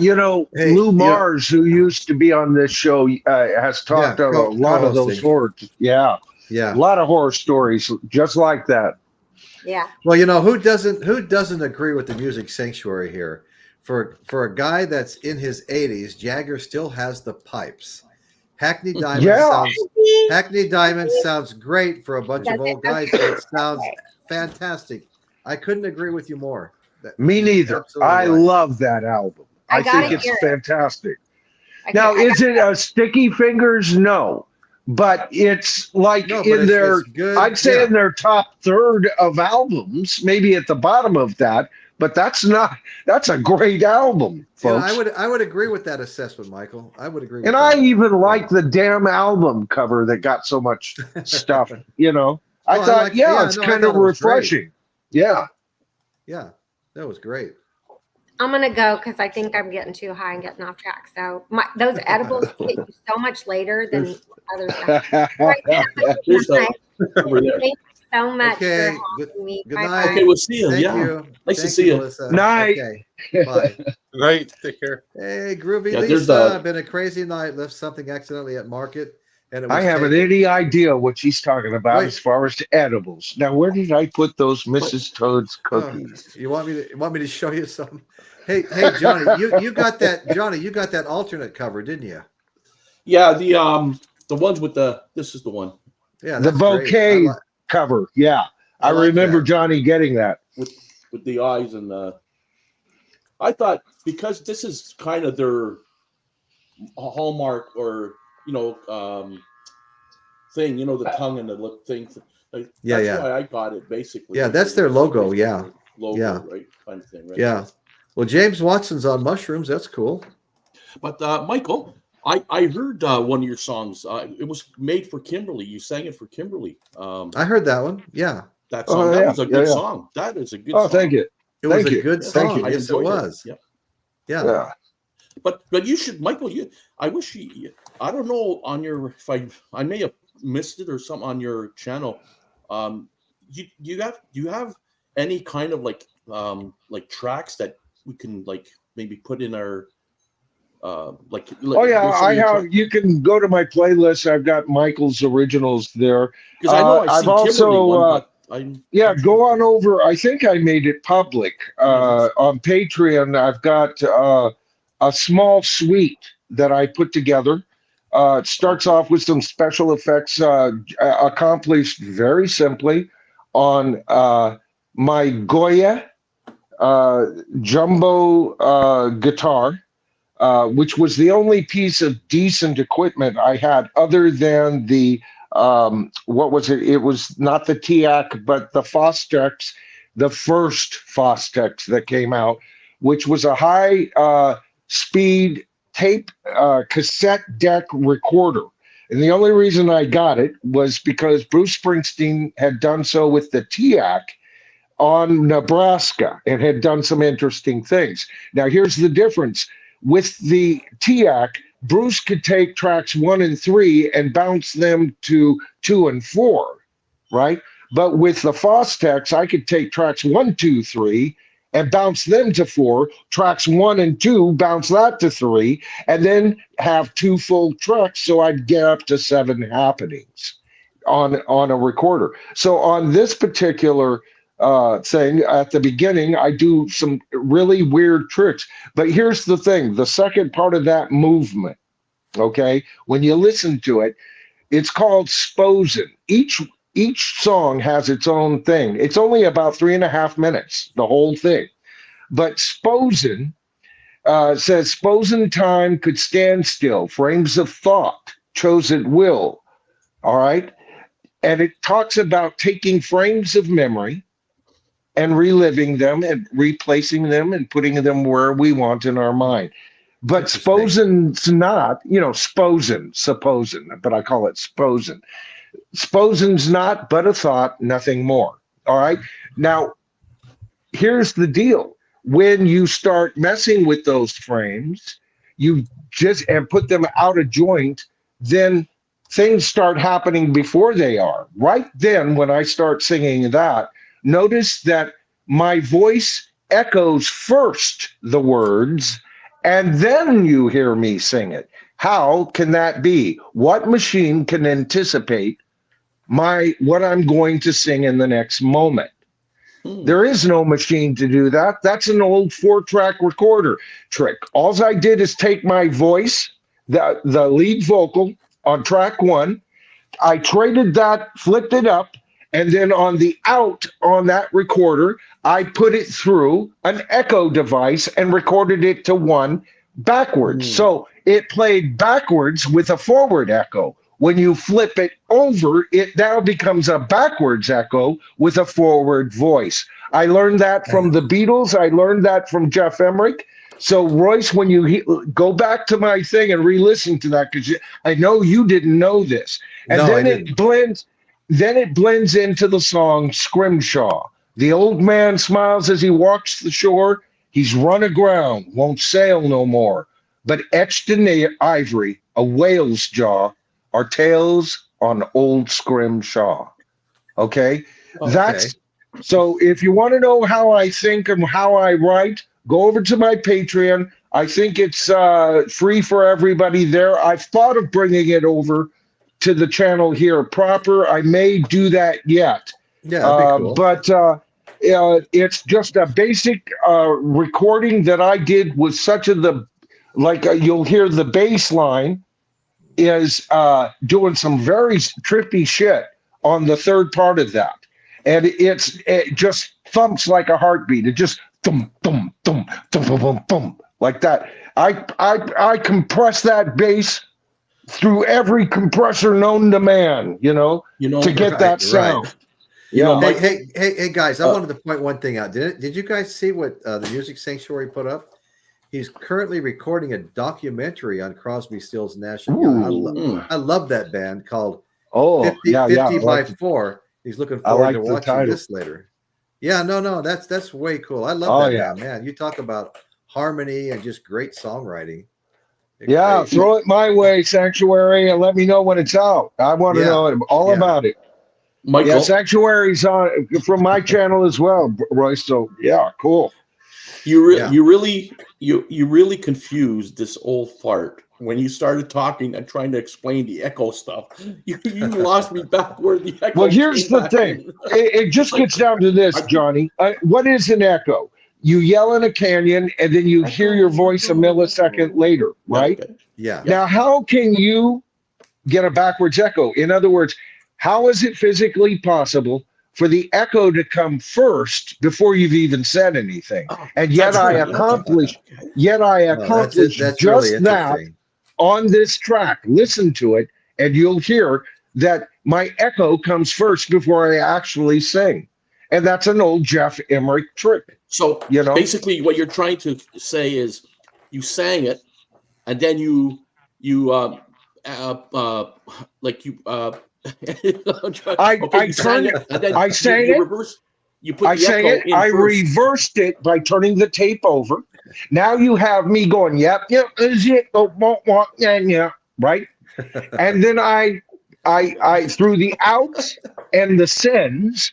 Lou Mars, who used to be on this show, has talked a lot of those horror. A lot of horror stories just like that. Yeah. Well, who doesn't agree with the music sanctuary here? For a guy that's in his 80s, Jagger still has the pipes. Hackney Diamond sounds great for a bunch of old guys. It sounds fantastic. I couldn't agree with you more. Me neither. I love that album. I think it's fantastic. Now, is it Sticky Fingers? No. But it's like in I'd say in their top third of albums, maybe at the bottom of that, but that's a great album, folks. I would agree with that assessment, Michael. I would agree with that. I even like the damn album cover that got so much stuff, I thought, it's kind of refreshing. Yeah. Yeah, that was great. I'm going to go because I think I'm getting too high and getting off track. So those edibles hit you so much later than other stuff. Right, thank you so much for having me. Good night. Okay, we'll see you. Thank you. Nice to see you. Melissa. Night. Okay. Bye. Night. Take care. Hey, Groovy Lisa. Been a crazy night. Left something accidentally at market. And I haven't any idea what she's talking about as far as edibles. Now, where did I put those Mrs. Toad's cookies? You want me to show you some? Hey, Johnny, you got that? Johnny, you got that alternate cover, didn't you? Yeah, the ones with this is the one. Yeah, the bouquet cover. Yeah, I remember that. Johnny getting that with the eyes and I thought because this is kind of their hallmark or thing, the tongue and the lip thing. That's why I got it basically. Yeah, that's their logo. Yeah. Logo, right? Kind of thing, right? Yeah. Well, James Watson's on mushrooms. That's cool. But Michael, I heard one of your songs. It was made for Kimberly. You sang it for Kimberly. I heard that one. Yeah. That song. That was a good song. That is a good song. Oh, thank you. It was a good song. Yes, it was. Yeah. But you should, Michael. I wish I don't know on your if I may have missed it or something on your channel. Do you have any kind of like tracks that we can like maybe put in our I have. You can go to my playlist. I've got Michael's originals there. Because I know I've also one, go on over. I think I made it public on Patreon. I've got a small suite that I put together. It starts off with some special effects accomplished very simply on my Goya jumbo guitar, which was the only piece of decent equipment I had other than the, what was it? It was not the TIAC, but the Fostex, the first Fostex that came out, which was a high speed tape cassette deck recorder. And the only reason I got it was because Bruce Springsteen had done so with the TIAC on Nebraska and had done some interesting things. Now, here's the difference. With the TIAC, Bruce could take tracks 1 and 3 and bounce them to 2 and 4, right? But with the Fostex, I could take tracks 1, 2, 3 and bounce them to 4, tracks 1 and 2, bounce that to 3, and then have 2 full tracks, so I'd get up to 7 happenings on a recorder. So on this particular thing at the beginning, I do some really weird tricks. But here's the thing, the second part of that movement, okay, when you listen to it, it's called Sposin. Each song has its own thing. It's only about 3.5 minutes, the whole thing. But Sposin says, Sposin time could stand still, frames of thought, chose at will, all right? And it talks about taking frames of memory and reliving them and replacing them and putting them where we want in our mind. But sposen's not, supposin, but I call it sposen. Sposen's not but a thought, nothing more. All right. Now, here's the deal. When you start messing with those frames, you just and put them out of joint, then things start happening before they are. Right then, when I start singing that, notice that my voice echoes first the words, and then you hear me sing it. How can that be? What machine can anticipate what I'm going to sing in the next moment? There is no machine to do that. That's an old 4-track recorder trick. All I did is take my voice, the lead vocal on track 1, I traded that, flipped it up, and then on the out on that recorder, I put it through an echo device and recorded it to 1 backwards. So it played backwards with a forward echo. When you flip it over, it now becomes a backwards echo with a forward voice. I learned that from the Beatles. I learned that from Jeff Emmerich. So, Royce, when you go back to my thing and re-listen to that, because I know you didn't know this. And no, then it blends into the song Scrimshaw. The old man smiles as he walks the shore. He's run aground, won't sail no more. But etched in ivory, a whale's jaw, are tales on old Scrimshaw. Okay? That's so if you want to know how I think and how I write, go over to my Patreon. I think it's free for everybody there. I've thought of bringing it over to the channel here proper. I may do that yet. Yeah, that'd be cool. But it's just a basic recording that I did with such you'll hear the bass line is doing some very trippy shit on the third part of that. And it just thumps like a heartbeat. It just thump, thump, thump, thump, thump, thump, thump, like that. I compress that bass through every compressor known to man, to get that sound. Right. Hey, guys, I wanted to point one thing out. Did you guys see what the Music Sanctuary put up? He's currently recording a documentary on Crosby, Stills, Nash & Young. I love that band called 50 by 4. He's looking forward to watching this later. Yeah, no, that's way cool. I love that band, man. You talk about harmony and just great songwriting. Throw it my way, Sanctuary, and let me know when it's out. I want to know all about it. Michael. Sanctuary's on from my channel as well, Royce. So cool. You really confused this old fart when you started talking and trying to explain the echo stuff. You lost me back where the echo. Well, here's the thing. It just gets down to this, Johnny. What is an echo? You yell in a canyon and then you hear your voice a millisecond later, right? Okay. Yeah. Now, how can you get a backwards echo? In other words, how is it physically possible for the echo to come first before you've even said anything? And yet I accomplished just really that on this track. Listen to it and you'll hear that my echo comes first before I actually sing. And that's an old Jeff Emmerich trick. So basically what you're trying to say is you sang it and then I reversed it by turning the tape over. Now you have me going, yep, is it? Right? And then I through the outs and the sends,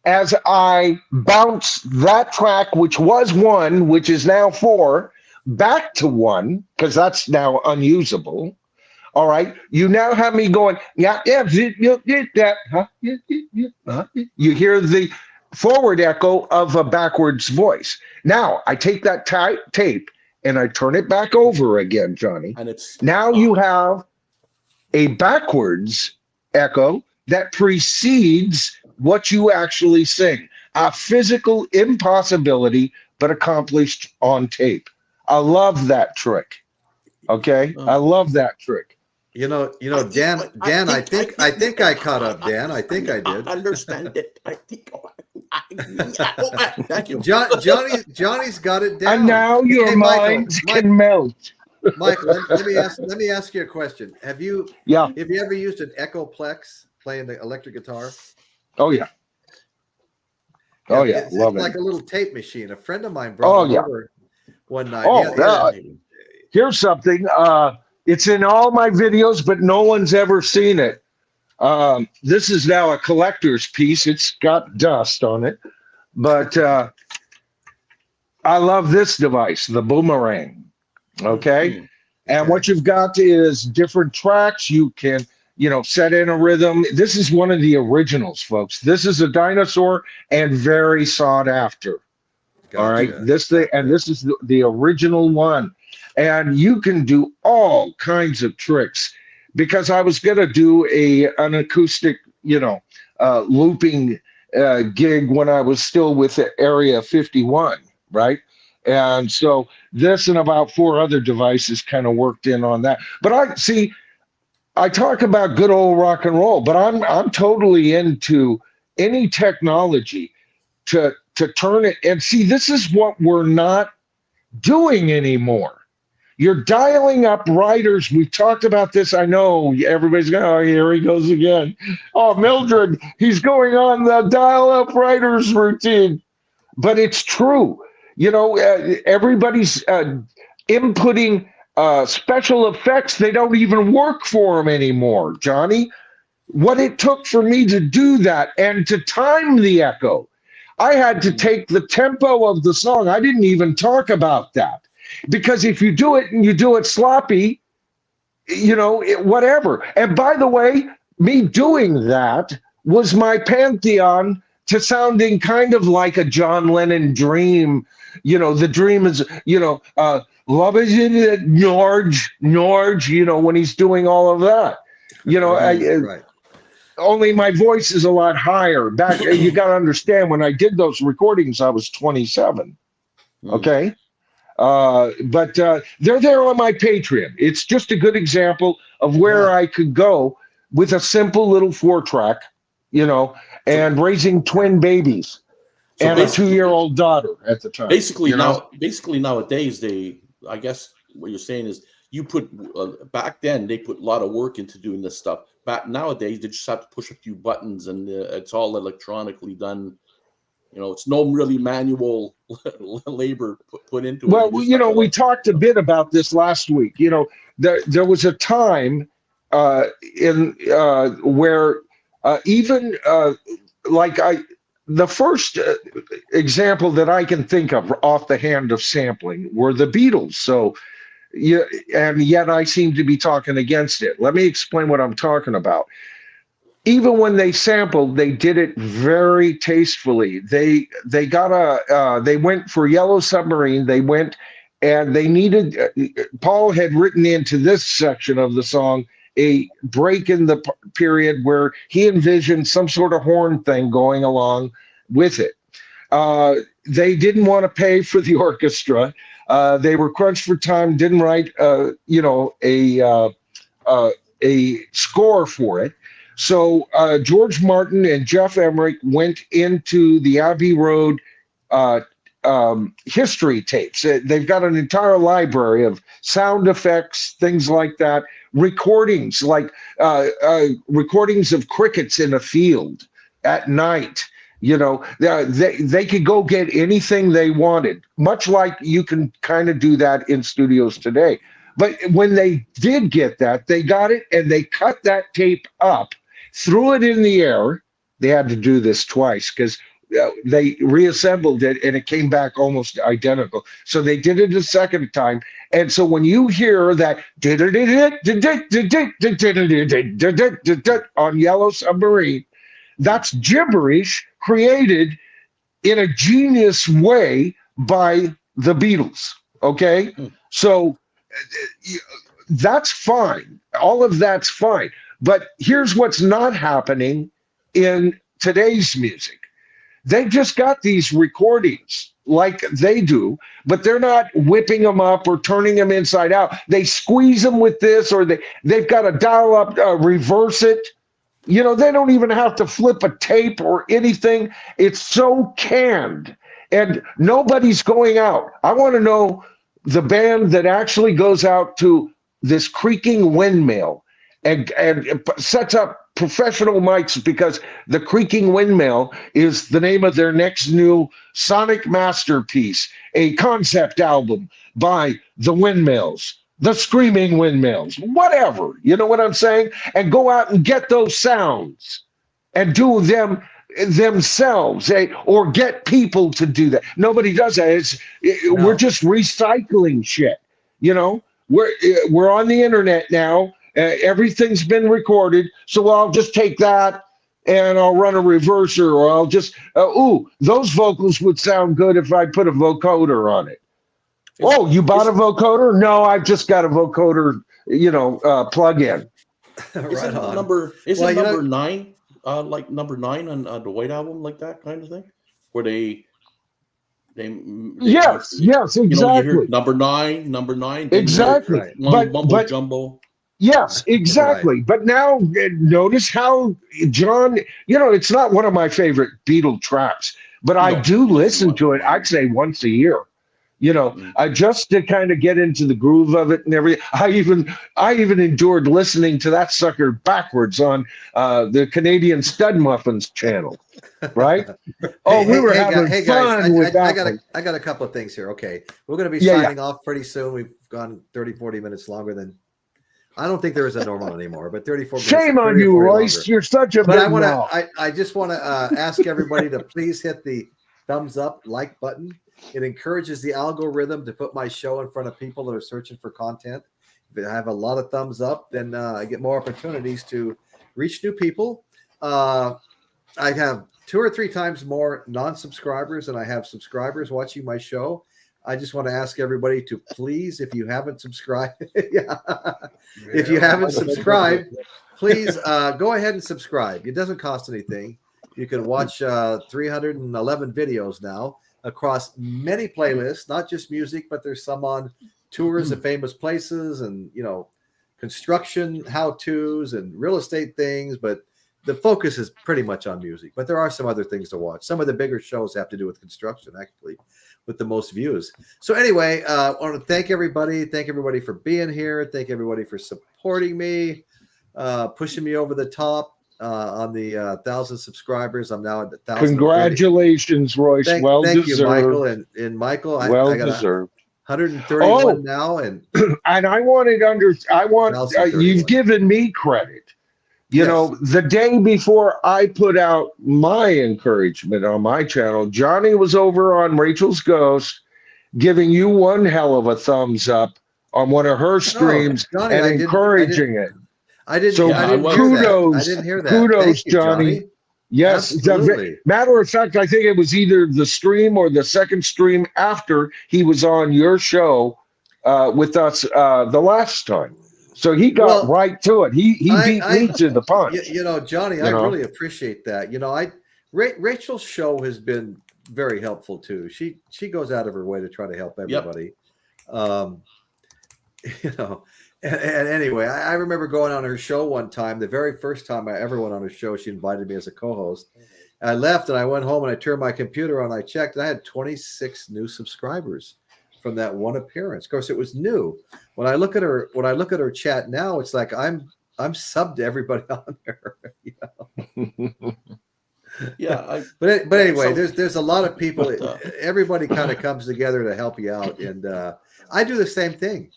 as I bounce that track, which was 1, which is now 4, back to 1, because that's now unusable. All right, you now have me going, you hear the forward echo of a backwards voice. Now I take that tape and I turn it back over again, Johnny. And now you have a backwards echo that precedes what you actually sing. A physical impossibility, but accomplished on tape. I love that trick. Okay, I love that trick. Dan, I think I caught up, Dan. I think I did. I understand it. I think Thank you. Johnny's got it down. And now your minds can melt. Michael, let me ask you a question. Have you ever used an Echoplex playing the electric guitar? Oh yeah. Oh yeah, it's love like it. a little tape machine. A friend of mine brought one over one night. Here's something. It's in all my videos, but no one's ever seen it. This is now a collector's piece. It's got dust on it, but I love this device, the boomerang. Okay. And what you've got is different tracks. You can, set in a rhythm. This is one of the originals, folks. This is a dinosaur and very sought after. Gotcha. All right. This is the original one. And you can do all kinds of tricks, because I was going to do an acoustic, looping gig when I was still with Area 51, right? And so this and about 4 other devices kind of worked in on that. But I talk about good old rock and roll, but I'm totally into any technology to turn it. And see, this is what we're not doing anymore. You're dialing up writers. We talked about this. I know everybody's going, oh, here he goes again. Oh, Mildred, he's going on the dial up writers routine. But it's true. Everybody's inputting special effects. They don't even work for them anymore, Johnny. What it took for me to do that and to time the echo, I had to take the tempo of the song. I didn't even talk about that, because if you do it and you do it sloppy, whatever. And by the way, me doing that was my pantheon to sounding kind of like a John Lennon dream. The dream is, love is in it, Norge, when he's doing all of that. Right. Only my voice is a lot higher. Back, you got to understand, when I did those recordings, I was 27. Okay. But they're there on my Patreon. It's just a good example of where I could go with a simple little 4-track, and raising twin babies and a 2-year-old daughter at the time. Basically nowadays, I guess what you're saying is you put back then they put a lot of work into doing this stuff. But nowadays they just have to push a few buttons and it's all electronically done. It's no really manual labor put into it. Well, we talked a bit about this last week. There was a time where even the first example that I can think of off the hand of sampling were the Beatles. So, and yet I seem to be talking against it. Let me explain what I'm talking about. Even when they sampled, they did it very tastefully. They went for Yellow Submarine. They went and they needed, Paul had written into this section of the song a break in the period where he envisioned some sort of horn thing going along with it. They didn't want to pay for the orchestra. They were crunched for time, didn't write, a score for it. So George Martin and Jeff Emmerich went into the Abbey Road history tapes. They've got an entire library of sound effects, things like that, recordings, like recordings of crickets in a field at night. They could go get anything they wanted, much like you can kind of do that in studios today. But when they did get that, they got it and they cut that tape up, threw it in the air. They had to do this twice because they reassembled it and it came back almost identical. So they did it a second time. And so when you hear that on Yellow Submarine, that's gibberish created in a genius way by the Beatles. Okay. So that's fine. All of that's fine. But here's what's not happening in today's music. They just got these recordings like they do, but they're not whipping them up or turning them inside out. They squeeze them with this, or they've got to dial up, reverse it, You know, they don't even have to flip a tape or anything. It's so canned, and nobody's going out. I want to know the band that actually goes out to this creaking windmill and sets up professional mics, because the creaking windmill is the name of their next new sonic masterpiece, a concept album by the Windmills, the Screaming Windmills, whatever. You know what I'm saying? And go out and get those sounds and do them themselves, or get people to do that. Nobody does that. We're just recycling shit. You know, we're on the internet now. Everything's been recorded, so I'll just take that and I'll run a reverser, or I'll just those vocals would sound good if I put a vocoder on it. Oh, you bought a vocoder? No, I've just got a vocoder, plug-in. Isn't number 9, like number 9 on the White Album, like that kind of thing, where they yes, exactly. You hear number 9, exactly. Mumbo jumbo. Yes, exactly. Right. But now notice how John, it's not one of my favorite Beatle tracks, but I do listen to it, I'd say once a year. I just to kind of get into the groove of it and everything. I even endured listening to that sucker backwards on the Canadian Stud Muffins channel, right? We were having fun with that. I got a couple of things here. Okay, we're going to be signing off pretty soon. We've gone 30-40 minutes longer than. I don't think there is a normal anymore, but 34 minutes. Shame on you, Royce. Longer. You're such a. But I just want to ask everybody to please hit the thumbs up, like button. It encourages the algorithm to put my show in front of people that are searching for content. If I have a lot of thumbs up, then I get more opportunities to reach new people. I have 2 or 3 times more non-subscribers than I have subscribers watching my show. I just want to ask everybody to please, if you haven't subscribed, if you haven't subscribed, please go ahead and subscribe. It doesn't cost anything. You can watch 311 videos now across many playlists, not just music, but there's some on tours of famous places and, construction how-tos and real estate things. But the focus is pretty much on music. But there are some other things to watch. Some of the bigger shows have to do with construction, actually, with the most views. So anyway, I want to thank everybody. Thank everybody for being here. Thank everybody for supporting me, pushing me over the top on the 1,000 subscribers. I'm now at 1,000. Congratulations, Royce. Thank deserved. You, Michael. And Michael, I got deserved. 131 now. And you've given me credit. The day before I put out my encouragement on my channel, Johnny was over on Rachel's Ghost giving you one hell of a thumbs up on one of her streams and encouraging it. I didn't kudos. I didn't hear that. Kudos, Johnny. Yes. Matter of fact, I think it was either the stream or the second stream after he was on your show with us the last time. So he got right to it. He beat me to the punch. Johnny, I really appreciate that. Rachel's show has been very helpful too. She goes out of her way to try to help everybody. Yep. And anyway, I remember going on her show one time. The very first time I ever went on her show, she invited me as a co-host. I left and I went home and I turned my computer on. I checked and I had 26 new subscribers from that one appearance. Of course, it was new. When I look at her chat now, it's like I'm subbed to everybody on there. Yeah. But anyway, there's a lot of people. Everybody kind of comes together to help you out, and I do the same thing.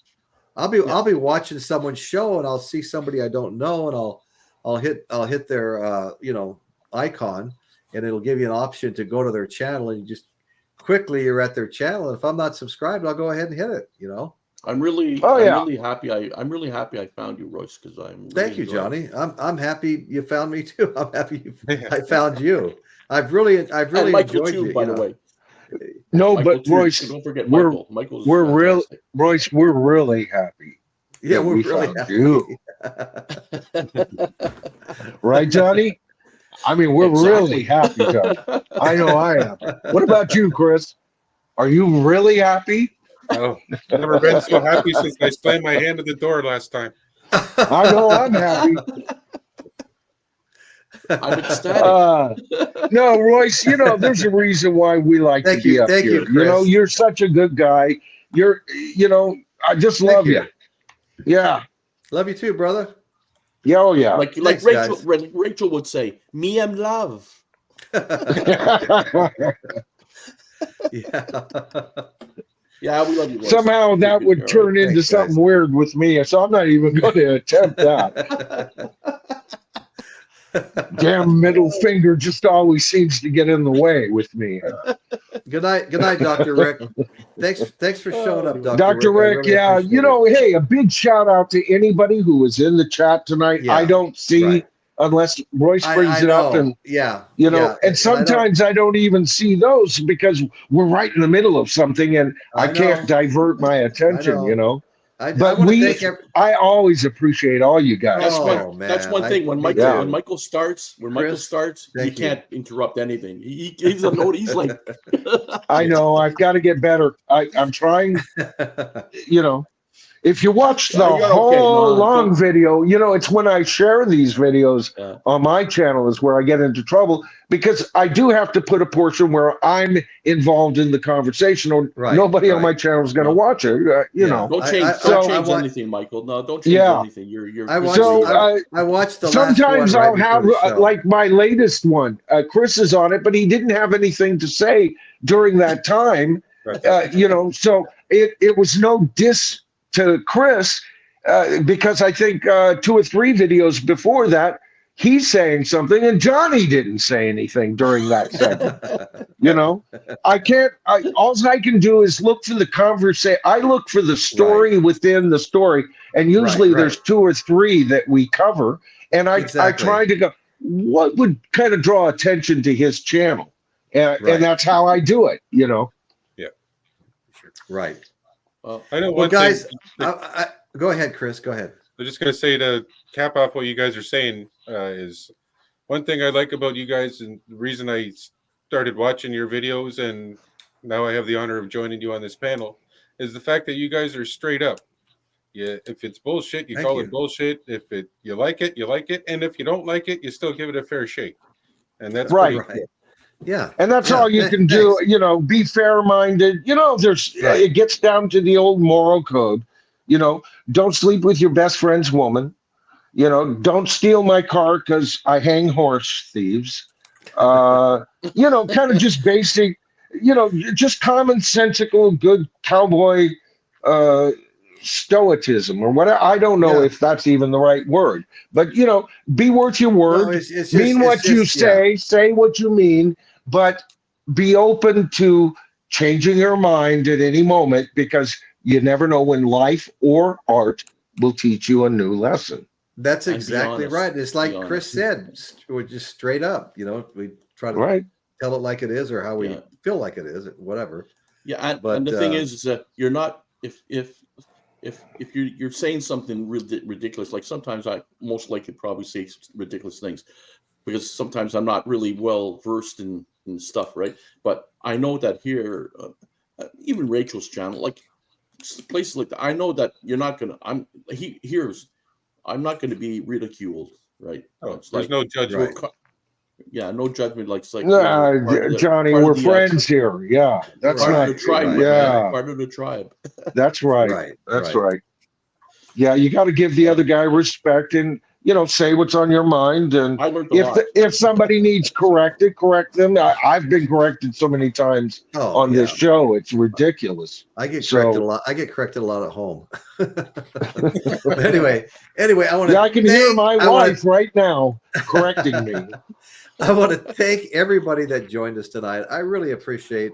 I'll be watching someone's show and I'll see somebody I don't know and I'll hit their icon and it'll give you an option to go to their channel and you just quickly you're at their channel. And if I'm not subscribed, I'll go ahead and hit it. I'm really happy. I'm really happy I found you, Royce, because Thank you, Johnny. I'm happy you found me too. I'm happy I found you. I've really enjoyed you. By the way. No, Michael, but Royce, don't forget Michael. Michael's Royce, we're really happy. Yeah, we're really happy. You. Right, Johnny? I mean, we're really happy, Johnny. I know I am. What about you, Chris? Are you really happy? Oh, I've never been so happy since I slammed my hand at the door last time. I know I'm happy. I'm ecstatic. No, Royce, there's a reason why we like to be up Thank here. you, Chris. You're such a good guy. I just love you. Yeah. Love you too, brother. Yeah, oh yeah. Like Thanks, Rachel, guys. Rachel would say, "Me am love." Yeah. Yeah, we love you. Royce. Somehow that would All turn right. into Thanks, something guys. weird with me, so I'm not even going to attempt that. Damn middle finger just always seems to get in the way with me. Good night, Dr. Rick. Thanks for showing up, Dr. Rick, Really appreciate it. hey, a big shout out to anybody who was in the chat tonight. Yeah, I don't see right. unless Royce brings it up, and and sometimes I don't even see those because we're right in the middle of something and I can't divert my attention, But I always appreciate all you guys. That's one thing. When Michael starts, you can't interrupt anything. He's a note. He's like, I know. I've got to get better. I'm trying. If you watch the whole long video, it's when I share these videos on my channel is where I get into trouble because I do have to put a portion where I'm involved in the conversation or nobody on my channel is going to watch it, Don't change anything, Michael. No, don't change anything. I watched the sometimes last one I'll have like my latest one. Chris is on it, but he didn't have anything to say during that time. So it was no diss to Chris, because I think 2 or 3 videos before that, he's saying something and Johnny didn't say anything during that segment. I can't, all I can do is look for the conversation. I look for the story within the story. And usually there's 2 or 3 that we cover. And I try to go, what would kind of draw attention to his channel? And that's how I do it, Yeah. Sure. Right. I know one guys, go ahead, Chris. Go ahead. I'm just going to say to cap off what you guys are saying is one thing I like about you guys and the reason I started watching your videos and now I have the honor of joining you on this panel is the fact that you guys are straight up. Yeah, if it's bullshit, you call it bullshit. If you like it, you like it. And if you don't like it, you still give it a fair shake. And that's right. Yeah. And that's all you can do, be fair-minded. It gets down to the old moral code. Don't sleep with your best friend's woman. Don't steal my car because I hang horse thieves. Kind of just basic, just commonsensical, good cowboy stoicism or whatever. I don't know if that's even the right word, but be worth your word, mean what you say, say what you mean, but be open to changing your mind at any moment because you never know when life or art will teach you a new lesson. That's exactly right. It's like Chris said, we're just straight up, we try to tell it like it is or how we feel like it is, whatever. Yeah. And the thing is that you're not, if you're saying something ridiculous, like sometimes I most likely probably say ridiculous things because sometimes I'm not really well versed in stuff, right? But I know that here, even Rachel's channel, like places like that, I know that you're not gonna. I'm not going to be ridiculed, right? There's no judgment. No judgment. Like it's like Johnny, we're friends here. Yeah, that's part of the tribe. Yeah, part of the tribe. That's right. That's right. Yeah, you got to give the other guy respect and say what's on your mind. And if somebody needs corrected, correct them. I've been corrected so many times on this show. It's ridiculous. I get corrected a lot. I get corrected a lot at home. anyway, I want to. Yeah, I can hear my wife right now correcting me. I want to thank everybody that joined us tonight. I really appreciate.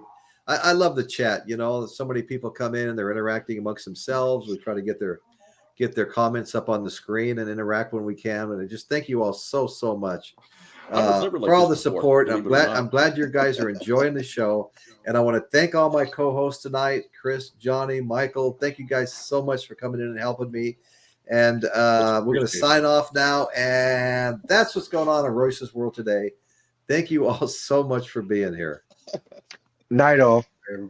I love the chat. So many people come in and they're interacting amongst themselves. We try to get their comments up on the screen and interact when we can. And I just thank you all so much for all the support. I'm glad you guys are enjoying the show. And I want to thank all my co-hosts tonight, Chris, Johnny, Michael. Thank you guys so much for coming in and helping me. And we're going to sign off now. And that's what's going on in Royce's World today. Thank you all so much for being here. Night all.